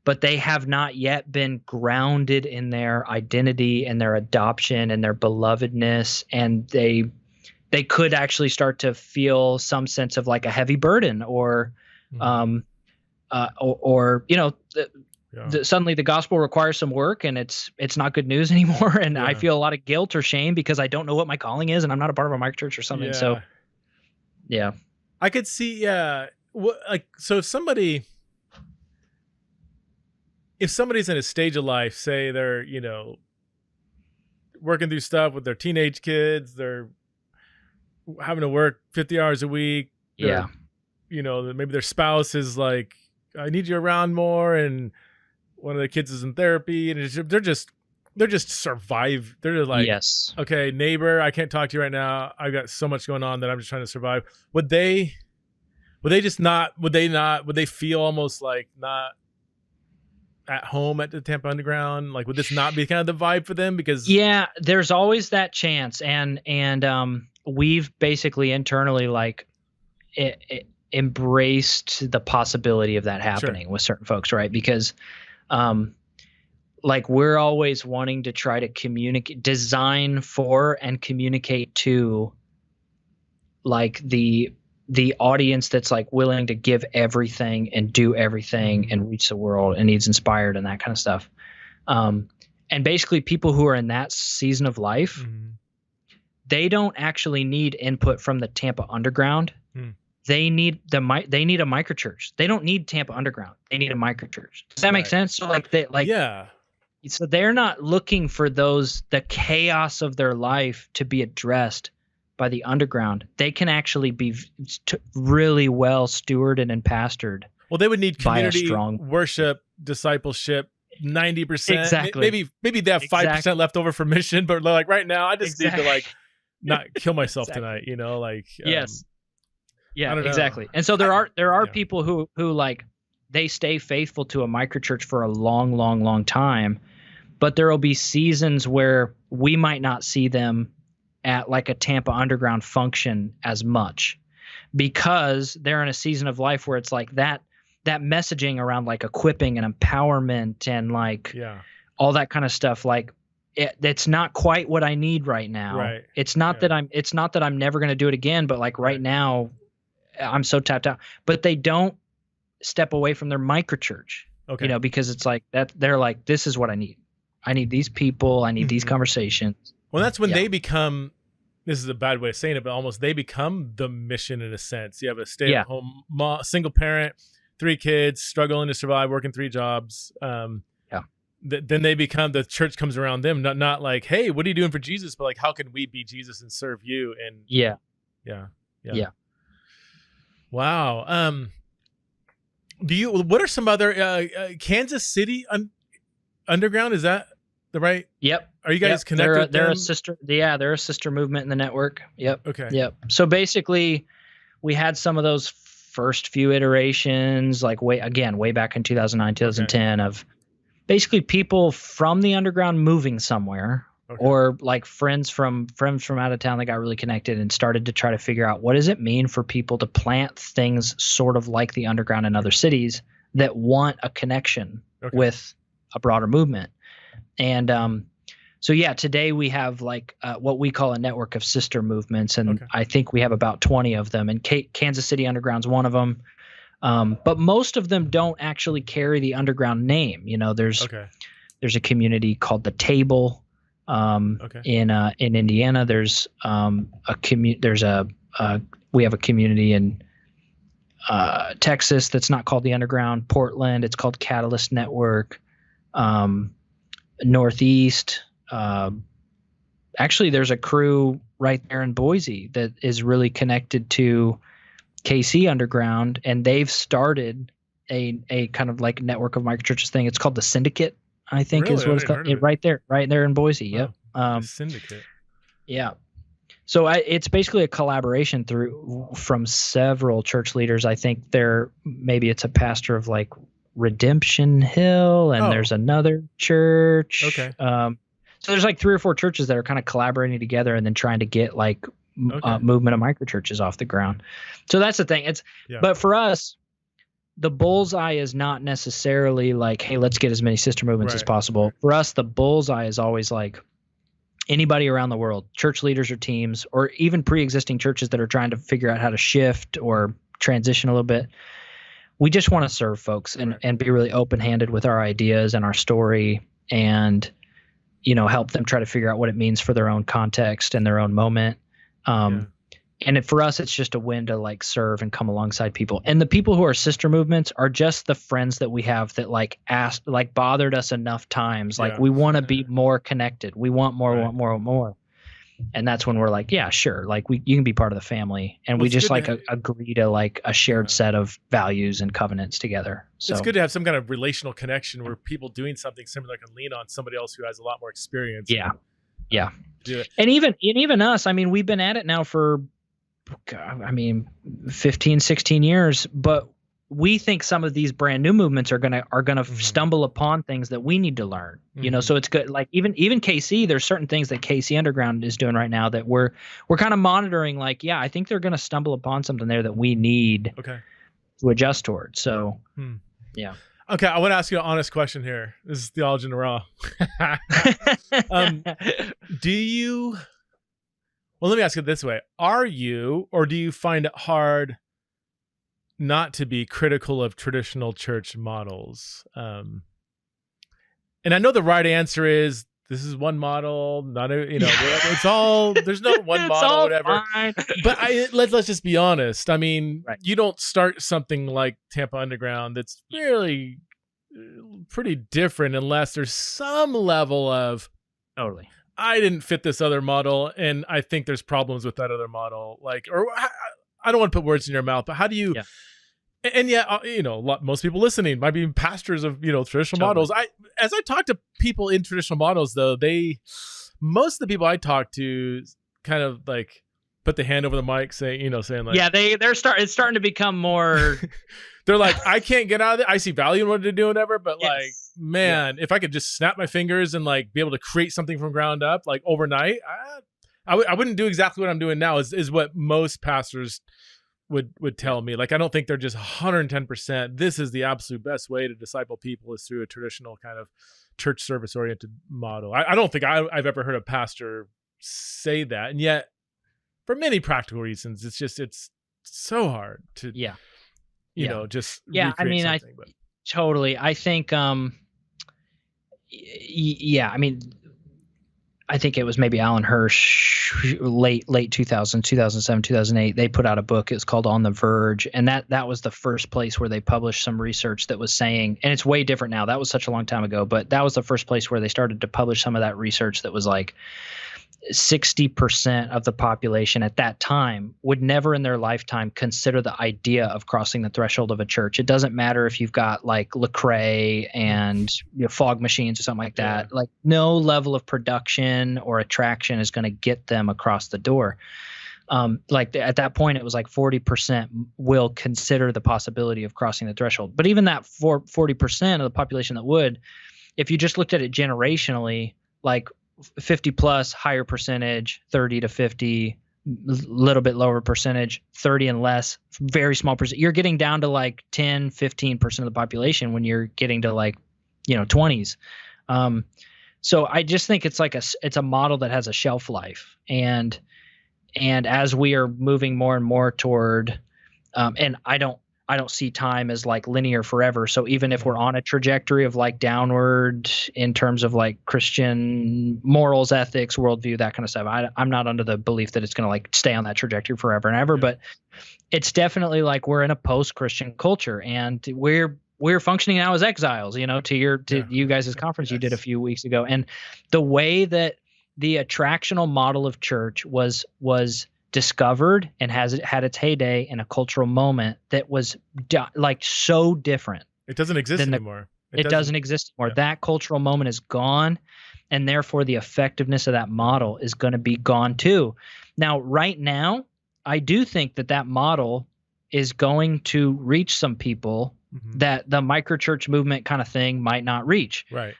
but they have not yet been grounded in their identity and their adoption and their belovedness, and they could actually start to feel some sense of a heavy burden or suddenly the gospel requires some work and it's not good news anymore. And I feel a lot of guilt or shame because I don't know what my calling is and I'm not a part of a microchurch or something. Yeah. So yeah, I could see. Yeah. So if somebody's in a stage of life, say they're, working through stuff with their teenage kids, they're having to work 50 hours a week. Yeah. Maybe their spouse is like, I need you around more. And one of the kids is in therapy, and they're just survive. They're like, yes, okay, neighbor, I can't talk to you right now. I've got so much going on that I'm just trying to survive. Would they feel almost like not at home at the Tampa Underground? Like, would this not be kind of the vibe for them? Because there's always that chance. And we've basically internally embraced the possibility of that happening with certain folks, right? Because we're always wanting to try to design for and communicate to the audience that's willing to give everything and do everything and reach the world and needs inspired and that kind of stuff. And basically people who are in that season of life, they don't actually need input from the Tampa Underground. They need a microchurch. They don't need Tampa Underground. They need a microchurch. Does that make sense? So so they're not looking for the chaos of their life to be addressed by the underground. They can actually be really well stewarded and pastored. Well, they would need community worship, discipleship, 90%. Exactly. Maybe they have 5% left over for mission, but right now I just need to not kill myself tonight, yes. Yeah, exactly. And so there are people who they stay faithful to a microchurch for a long, long, long time, but there will be seasons where we might not see them at a Tampa Underground function as much, because they're in a season of life where it's that messaging around equipping and empowerment and all that kind of stuff. It's not quite what I need right now. Right. It's not that I'm never going to do it again, but right now I'm so tapped out. But they don't step away from their microchurch, because it's that they're this is what I need. I need these people. I need these conversations. Well, that's when they become, this is a bad way of saying it, but almost they become the mission in a sense. You have a stay-at-home single parent, 3 kids, struggling to survive, working 3 jobs. Then they become, the church comes around them, not hey, what are you doing for Jesus? But how can we be Jesus and serve you? And yeah. Wow. What are some other Kansas City Underground? Is that the right? Yep. Are you guys connected? They're a sister. Yeah, they're a sister movement in the network. Yep. Okay. Yep. So basically, we had some of those first few iterations, way back in 2009, 2010 of basically people from the underground moving somewhere, or like friends from out of town that got really connected and started to try to figure out, what does it mean for people to plant things sort of like the underground in other cities that want a connection with a broader movement. And so yeah, today we have like what we call a network of sister movements, and I think we have about 20 of them, and Kansas City Underground's one of them. But most of them don't actually carry the underground name. You know, there's a community called the Table in Indiana. There's we have a community in Texas that's not called the Underground. Portland, it's called Catalyst Network. Northeast, actually there's a crew right there in Boise that is really connected to KC Underground, and they've started a kind of like network of microchurches thing. It's called the Syndicate, I think is what it's called. Right there in Boise. Yep. The Syndicate. Yeah. So it's basically a collaboration from several church leaders. I think maybe it's a pastor of like Redemption Hill, and there's another church. So there's like 3 or 4 churches that are kind of collaborating together and then trying to get like movement of microchurches off the ground. So that's the thing. But for us, the bullseye is not necessarily like, hey, let's get as many sister movements as possible. For us, the bullseye is always like anybody around the world, church leaders or teams, or even pre-existing churches that are trying to figure out how to shift or transition a little bit. We just want to serve folks and be really open-handed with our ideas and our story, and help them try to figure out what it means for their own context and their own moment. And for us, it's just a win to like serve and come alongside people. And the people who are sister movements are just the friends that we have that like bothered us enough times. Like we want to be more connected. We want more, want more. And that's when we're like, yeah, sure. Like you can be part of the family, and we just like agree to like a shared set of values and covenants together. So it's good to have some kind of relational connection where people doing something similar can lean on somebody else who has a lot more experience. Yeah. And even us, I mean, we've been at it now for, 15, 16 years, but we think some of these brand new movements are gonna stumble upon things that we need to learn. So it's good. Like even KC, there's certain things that KC Underground is doing right now that we're kind of monitoring. Like, yeah, I think they're gonna stumble upon something there that we need to adjust towards. So, yeah. Okay, I want to ask you an honest question here. This is Theology in the Raw. Well, let me ask it this way: are you, or do you find it hard not to be critical of traditional church models? And I know the right answer is this is one model, not it's all, there's no one model, whatever. Fine. But let's just be honest. I mean, you don't start something like Tampa Underground that's really pretty different unless there's some level of I didn't fit this other model, and I think there's problems with that other model. Like, or I don't want to put words in your mouth, but how do you? Yeah. And most people listening might be pastors of traditional models. As I talk to people in traditional models, though, most of the people I talk to kind of like put the hand over the mic, saying like, it's starting to become more. They're like, I can't get out of it. I see value in what they're doing, whatever, but like, man, if I could just snap my fingers and like be able to create something from ground up, like overnight, I wouldn't do exactly what I'm doing now. Is what most pastors would tell me. Like, I don't think they're just 110%. This is the absolute best way to disciple people is through a traditional kind of church service oriented model. I don't think I've ever heard a pastor say that, and yet, for many practical reasons, it's so hard to just recreate something. Totally. I think I think it was maybe Alan Hirsch, late 2000, 2007, 2008. They put out a book. It's called On the Verge, and that was the first place where they published some research that was saying, and it's way different now. That was such a long time ago, but that was the first place where they started to publish some of that research that was like 60% of the population at that time would never in their lifetime consider the idea of crossing the threshold of a church. It doesn't matter if you've got like Lecrae and fog machines or something like that. Like no level of production or attraction is going to get them across the door. Like at that point, it was like 40% will consider the possibility of crossing the threshold. But even that 40% of the population that would, if you just looked at it generationally, like 50 plus higher percentage, 30 to 50, little bit lower percentage, 30 and less, very small percent. You're getting down to like 10, 15% of the population when you're getting to like, 20s. So I just think it's like it's a model that has a shelf life. And as we are moving more and more toward, and I don't see time as like linear forever. So even if we're on a trajectory of like downward in terms of like Christian morals, ethics, worldview, that kind of stuff, I'm not under the belief that it's going to like stay on that trajectory forever and ever. Yeah. But it's definitely like we're in a post-Christian culture, and we're functioning now as exiles, to you guys' conference you did a few weeks ago. And the way that the attractional model of church was discovered and had its heyday in a cultural moment that was like so different. It doesn't exist anymore. It doesn't exist anymore. Yeah. That cultural moment is gone, and therefore the effectiveness of that model is going to be gone too. Now, right now, I do think that model is going to reach some people that the microchurch movement kind of thing might not reach. Right.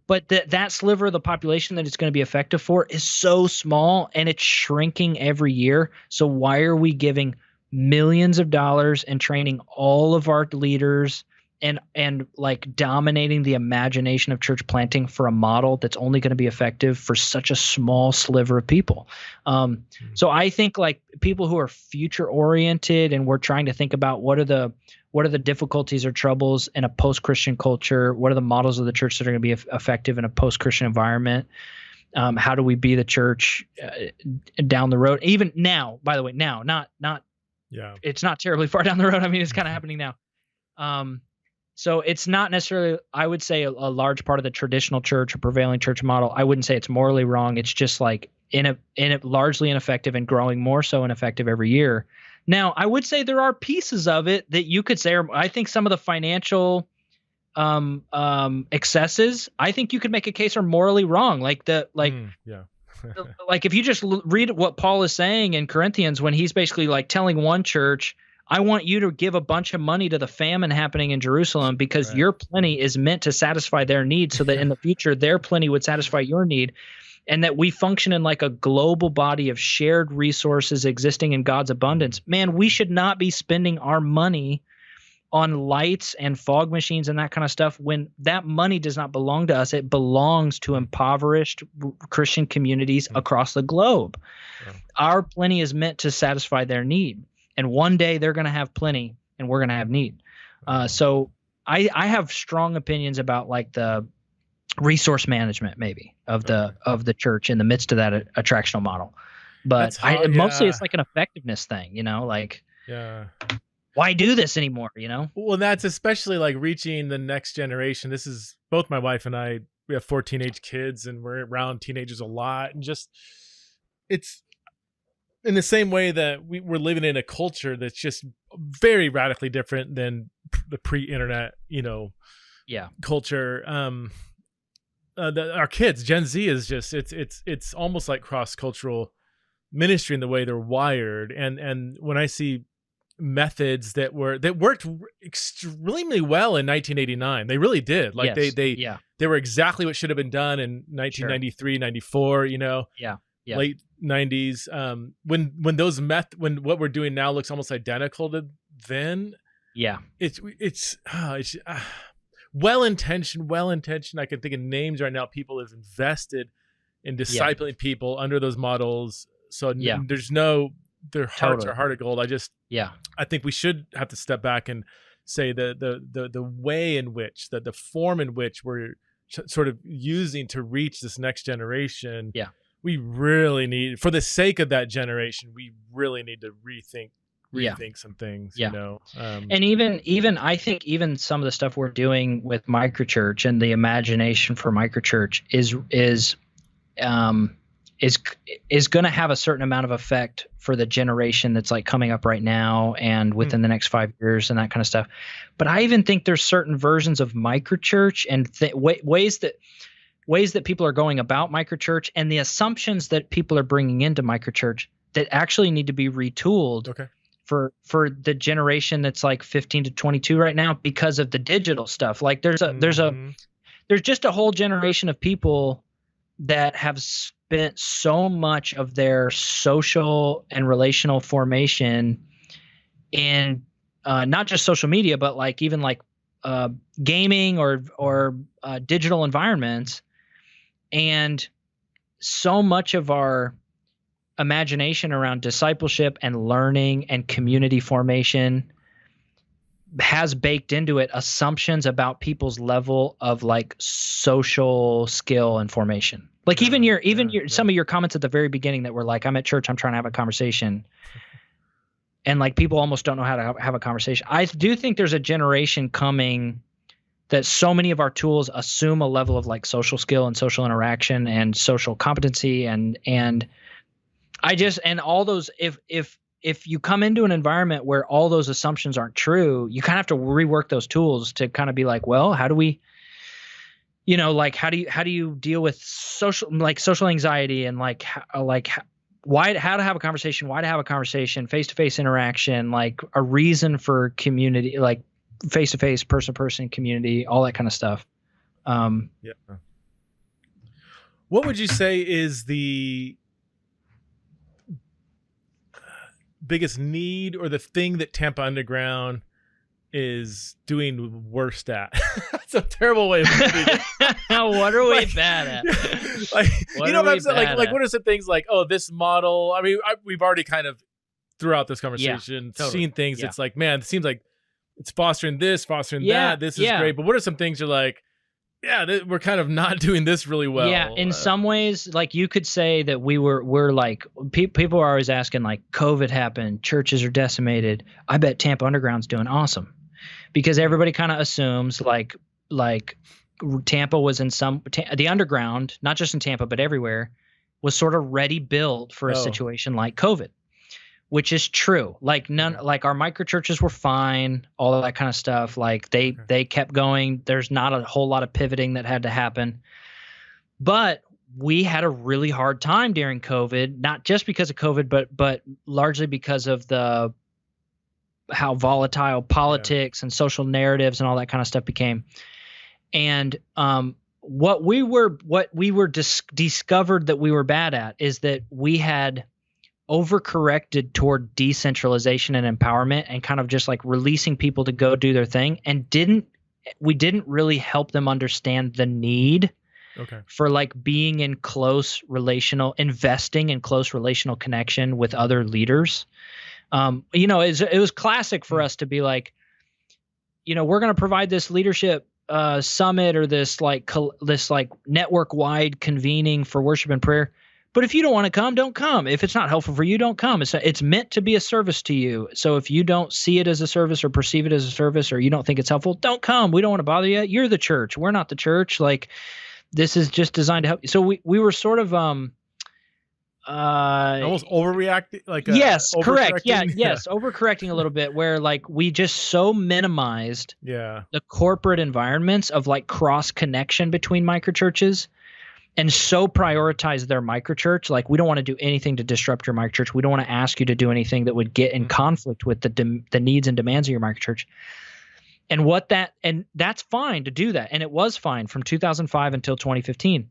But that sliver of the population that it's going to be effective for is so small, and it's shrinking every year. So why are we giving millions of dollars and training all of our leaders and like dominating the imagination of church planting for a model that's only going to be effective for such a small sliver of people? So I think like people who are future oriented, and we're trying to think about what are the difficulties or troubles in a post-Christian culture? What are the models of the church that are going to be effective in a post-Christian environment? How do we be the church down the road? Even now, by the way, not it's not terribly far down the road. I mean, it's kind of happening now. So it's not necessarily, I would say, a large part of the traditional church or prevailing church model. I wouldn't say it's morally wrong. It's just like largely ineffective and growing more so ineffective every year. Now, I would say there are pieces of it that you could say, I think some of the financial excesses, I think you could make a case are morally wrong. Like like if you just read what Paul is saying in Corinthians, when he's basically like telling one church, I want you to give a bunch of money to the famine happening in Jerusalem because your plenty is meant to satisfy their needs, so that in the future their plenty would satisfy your need. And that we function in like a global body of shared resources existing in God's abundance. Man, we should not be spending our money on lights and fog machines and that kind of stuff when that money does not belong to us. It belongs to impoverished Christian communities across the globe. Yeah. Our plenty is meant to satisfy their need. And one day they're going to have plenty and we're going to have need. So I have strong opinions about like the resource management maybe of the church in the midst of that attractional model. But mostly it's like an effectiveness thing, like why do this anymore, Well, that's especially like reaching the next generation. This is both my wife and I, we have 4 teenage kids and we're around teenagers a lot, and just it's in the same way that we're living in a culture that's just very radically different than the pre-internet, culture. Our kids, Gen Z, is just it's almost like cross-cultural ministry in the way they're wired. And when I see methods that worked extremely well in 1989, they really did. Like they were exactly what should have been done in 1993, 94. Late 90s. When what we're doing now looks almost identical to then. Yeah, it's well-intentioned. I can think of names right now. People have invested in discipling people under those models. So there's their hearts are heart of gold. I think we should have to step back and say the way in which, the form in which we're sort of using to reach this next generation. Yeah, we really need, for the sake of that generation, we really need to rethink some things, and even I think even some of the stuff we're doing with microchurch and the imagination for microchurch is going to have a certain amount of effect for the generation that's like coming up right now and within the next 5 years and that kind of stuff. But I even think there's certain versions of microchurch and ways that people are going about microchurch and the assumptions that people are bringing into microchurch that actually need to be retooled. Okay. For the generation that's like 15 to 22 right now because of the digital stuff. Like there's there's just a whole generation of people that have spent so much of their social and relational formation in not just social media, but like even like gaming or digital environments. And so much of our imagination around discipleship and learning and community formation has baked into it assumptions about people's level of like social skill and formation. Like even your some of your comments at the very beginning that were like, I'm at church, I'm trying to have a conversation. And like people almost don't know how to have a conversation. I do think there's a generation coming that so many of our tools assume a level of like social skill and social interaction and social competency and all those, if you come into an environment where all those assumptions aren't true, you kind of have to rework those tools to kind of be like, well, how do we, like how do you deal with social anxiety and how to have a conversation, why to have a conversation, face-to-face interaction, like a reason for community, like face-to-face, person-to-person community, all that kind of stuff. Yeah. What would you say is the biggest need or the thing that Tampa Underground is doing worst at? That's a terrible way of putting it. What are we bad at? Like, what I'm saying? Like, what are some things like, oh, this model? I mean, we've already kind of throughout this conversation seen things. It's like, man, it seems like it's fostering this, fostering that. This is great. But what are some things you're like, we're kind of not doing this really well? Yeah, in some ways, like you could say that we're like, people are always asking like, COVID happened, churches are decimated. I bet Tampa Underground's doing awesome. Because everybody kind of assumes like Tampa was in the underground, not just in Tampa, but everywhere, was sort of ready built for a situation like COVID, which is true. Like like our microchurches were fine, all of that kind of stuff. Like they kept going. There's not a whole lot of pivoting that had to happen, but we had a really hard time during COVID, not just because of COVID, but largely because of how volatile politics and social narratives and all that kind of stuff became. And what we discovered that we were bad at is that we had overcorrected toward decentralization and empowerment and kind of just like releasing people to go do their thing, and we didn't really help them understand the need for like being in investing in close relational connection with other leaders. It was classic for us to be like, we're going to provide this leadership summit or this network wide convening for worship and prayer. But if you don't want to come, don't come. If it's not helpful for you, don't come. It's meant to be a service to you. So if you don't see it as a service or perceive it as a service, or you don't think it's helpful, don't come. We don't want to bother you. You're the church. We're not the church. Like, this is just designed to help you. So we were sort of almost overreacting. Yes, correct. Yeah, yes, overcorrecting a little bit, where like we just so minimized the corporate environments of like cross connection between microchurches, and so prioritize their microchurch. Like, we don't want to do anything to disrupt your microchurch. We don't want to ask you to do anything that would get in conflict with the needs and demands of your microchurch. And that's fine to do that. And it was fine from 2005 until 2015,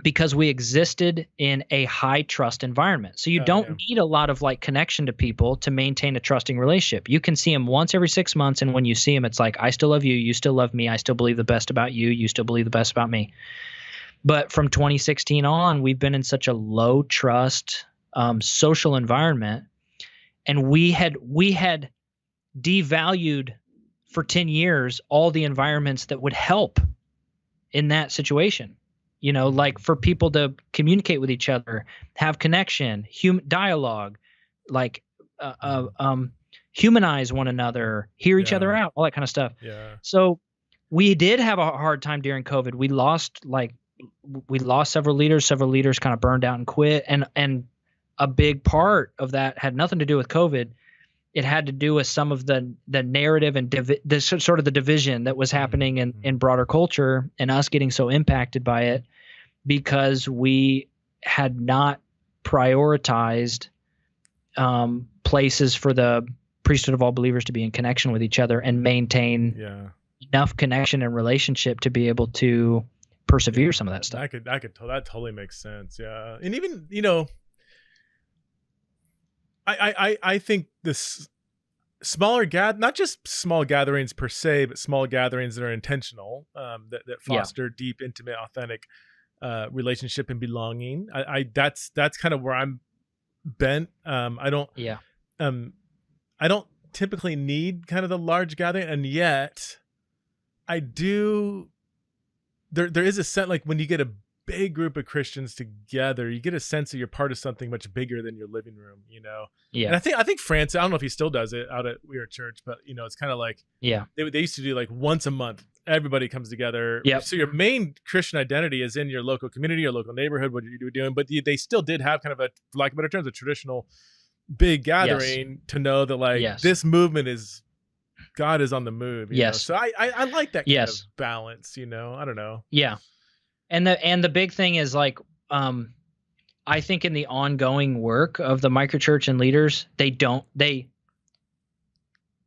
because we existed in a high trust environment. So you don't need a lot of like connection to people to maintain a trusting relationship. You can see them once every 6 months. And when you see them, it's like, I still love you. You still love me. I still believe the best about you. You still believe the best about me. But from 2016 on, we've been in such a low trust social environment, and we had devalued for 10 years all the environments that would help in that situation. Like for people to communicate with each other, have connection, dialogue, like humanize one another, hear each other out, all that kind of stuff. Yeah. So we did have a hard time during COVID. We lost several leaders. Several leaders kind of burned out and quit. And a big part of that had nothing to do with COVID. It had to do with some of the narrative and the sort of the division that was happening in broader culture, and us getting so impacted by it because we had not prioritized places for the priesthood of all believers to be in connection with each other and maintain enough connection and relationship to be able to persevere some of that stuff. That totally makes sense. Yeah. And even, I think this smaller not just small gatherings per se, but small gatherings that are intentional, that foster deep, intimate, authentic relationship and belonging. That's kind of where I'm bent. I don't typically need kind of the large gathering, and yet I do. There is a sense, like when you get a big group of Christians together, you get a sense that you're part of something much bigger than your living room, Yeah. And I think France, I don't know if he still does it out at Weir Church, but it's kind of like, they used to do like once a month, everybody comes together. Yep. So your main Christian identity is in your local community, your local neighborhood, what you're doing. But they still did have kind of a, for lack of better terms, a traditional big gathering to know that like this movement is, God is on the move. You know? So I like that kind of balance, I don't know. Yeah. And the big thing is like, I think in the ongoing work of the microchurch and leaders,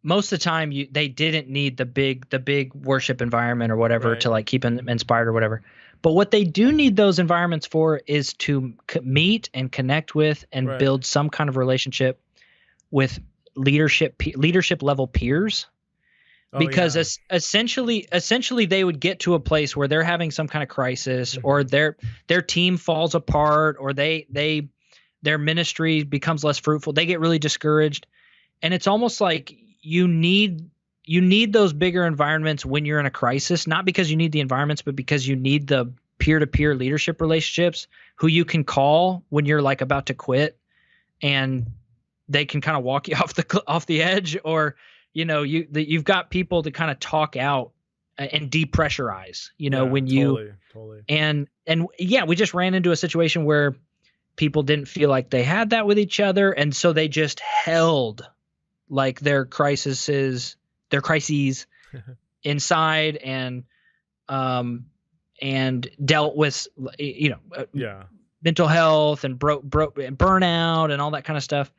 most of the time they didn't need the big worship environment or whatever to like keep them inspired or whatever. But what they do need those environments for is to meet and connect with and build some kind of relationship with leadership level peers. Because essentially they would get to a place where they're having some kind of crisis, or their team falls apart, or their ministry becomes less fruitful. They get really discouraged, and it's almost like you need those bigger environments when you're in a crisis, not because you need the environments, but because you need the peer-to-peer leadership relationships who you can call when you're like about to quit, and they can kind of walk you off the edge, or you've got people to kind of talk out and depressurize, when you totally. And we just ran into a situation where people didn't feel like they had that with each other. And so they just held like their crises inside and dealt with, mental health and broke and burnout and all that kind of stuff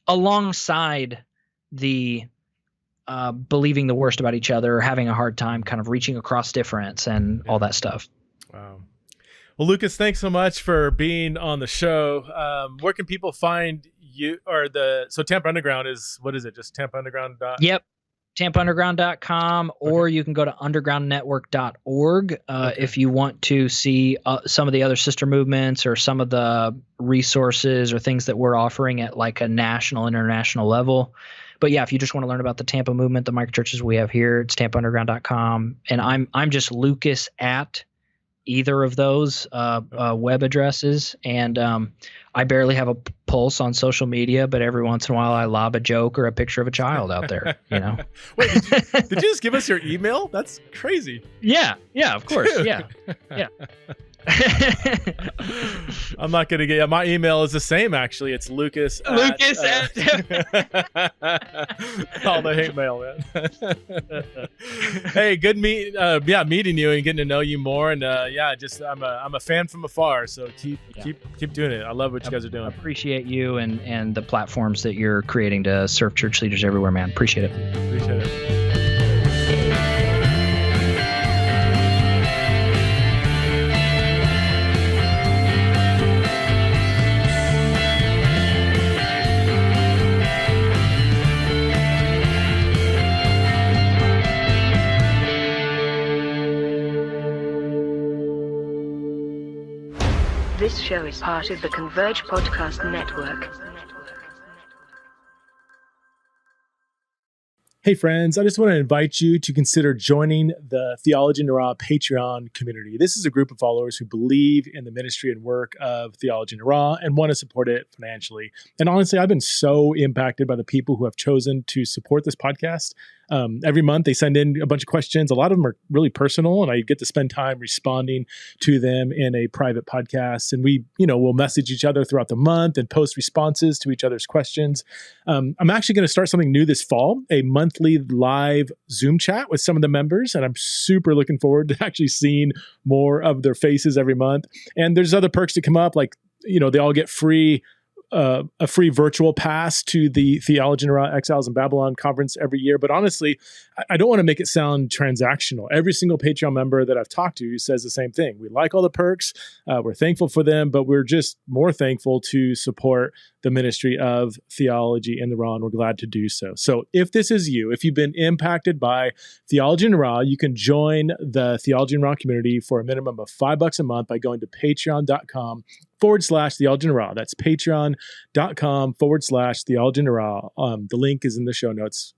alongside the believing the worst about each other, having a hard time kind of reaching across difference and all that stuff. Wow. Well, Lucas, thanks so much for being on the show. Where can people find you, so Tampa Underground is, what is it? Just Tampa Underground? Yep. TampaUnderground.com, or you can go to undergroundnetwork.org if you want to see some of the other sister movements or some of the resources or things that we're offering at like a national, international level. But yeah, if you just want to learn about the Tampa movement, the microchurches we have here, it's tampaunderground.com. And I'm just Lucas at either of those web addresses. And I barely have a pulse on social media, but every once in a while I lob a joke or a picture of a child out there, Wait, did you just give us your email? That's crazy. Yeah, of course. Yeah. I'm not gonna get my email is the same actually. It's Lucas at all the hate mail, man. Hey, good meeting you and getting to know you more, and I'm a fan from afar, so keep doing it. I love what you guys are doing. I appreciate you and the platforms that you're creating to serve church leaders everywhere, man. Appreciate it. This show is part of the Converge Podcast Network. Hey friends, I just want to invite you to consider joining the Theology in the Raw Patreon community. This is a group of followers who believe in the ministry and work of Theology in the Raw and want to support it financially. And honestly, I've been so impacted by the people who have chosen to support this podcast. Every month they send in a bunch of questions. A lot of them are really personal, and I get to spend time responding to them in a private podcast. And we, we'll message each other throughout the month and post responses to each other's questions. I'm actually going to start something new this fall, a monthly live Zoom chat with some of the members. And I'm super looking forward to actually seeing more of their faces every month. And there's other perks that come up, like, they all get free a free virtual pass to the Theology in the Raw Exiles in Babylon conference every year. But honestly, I don't want to make it sound transactional. Every single Patreon member that I've talked to says the same thing. We like all the perks. We're thankful for them, but we're just more thankful to support the ministry of Theology in the Raw, and we're glad to do so. So if this is you, if you've been impacted by Theology in the Raw, you can join the Theology in the Raw community for a minimum of $5 a month by going to patreon.com/Theology in the Raw. That's patreon.com/Theology in the Raw. The link is in the show notes.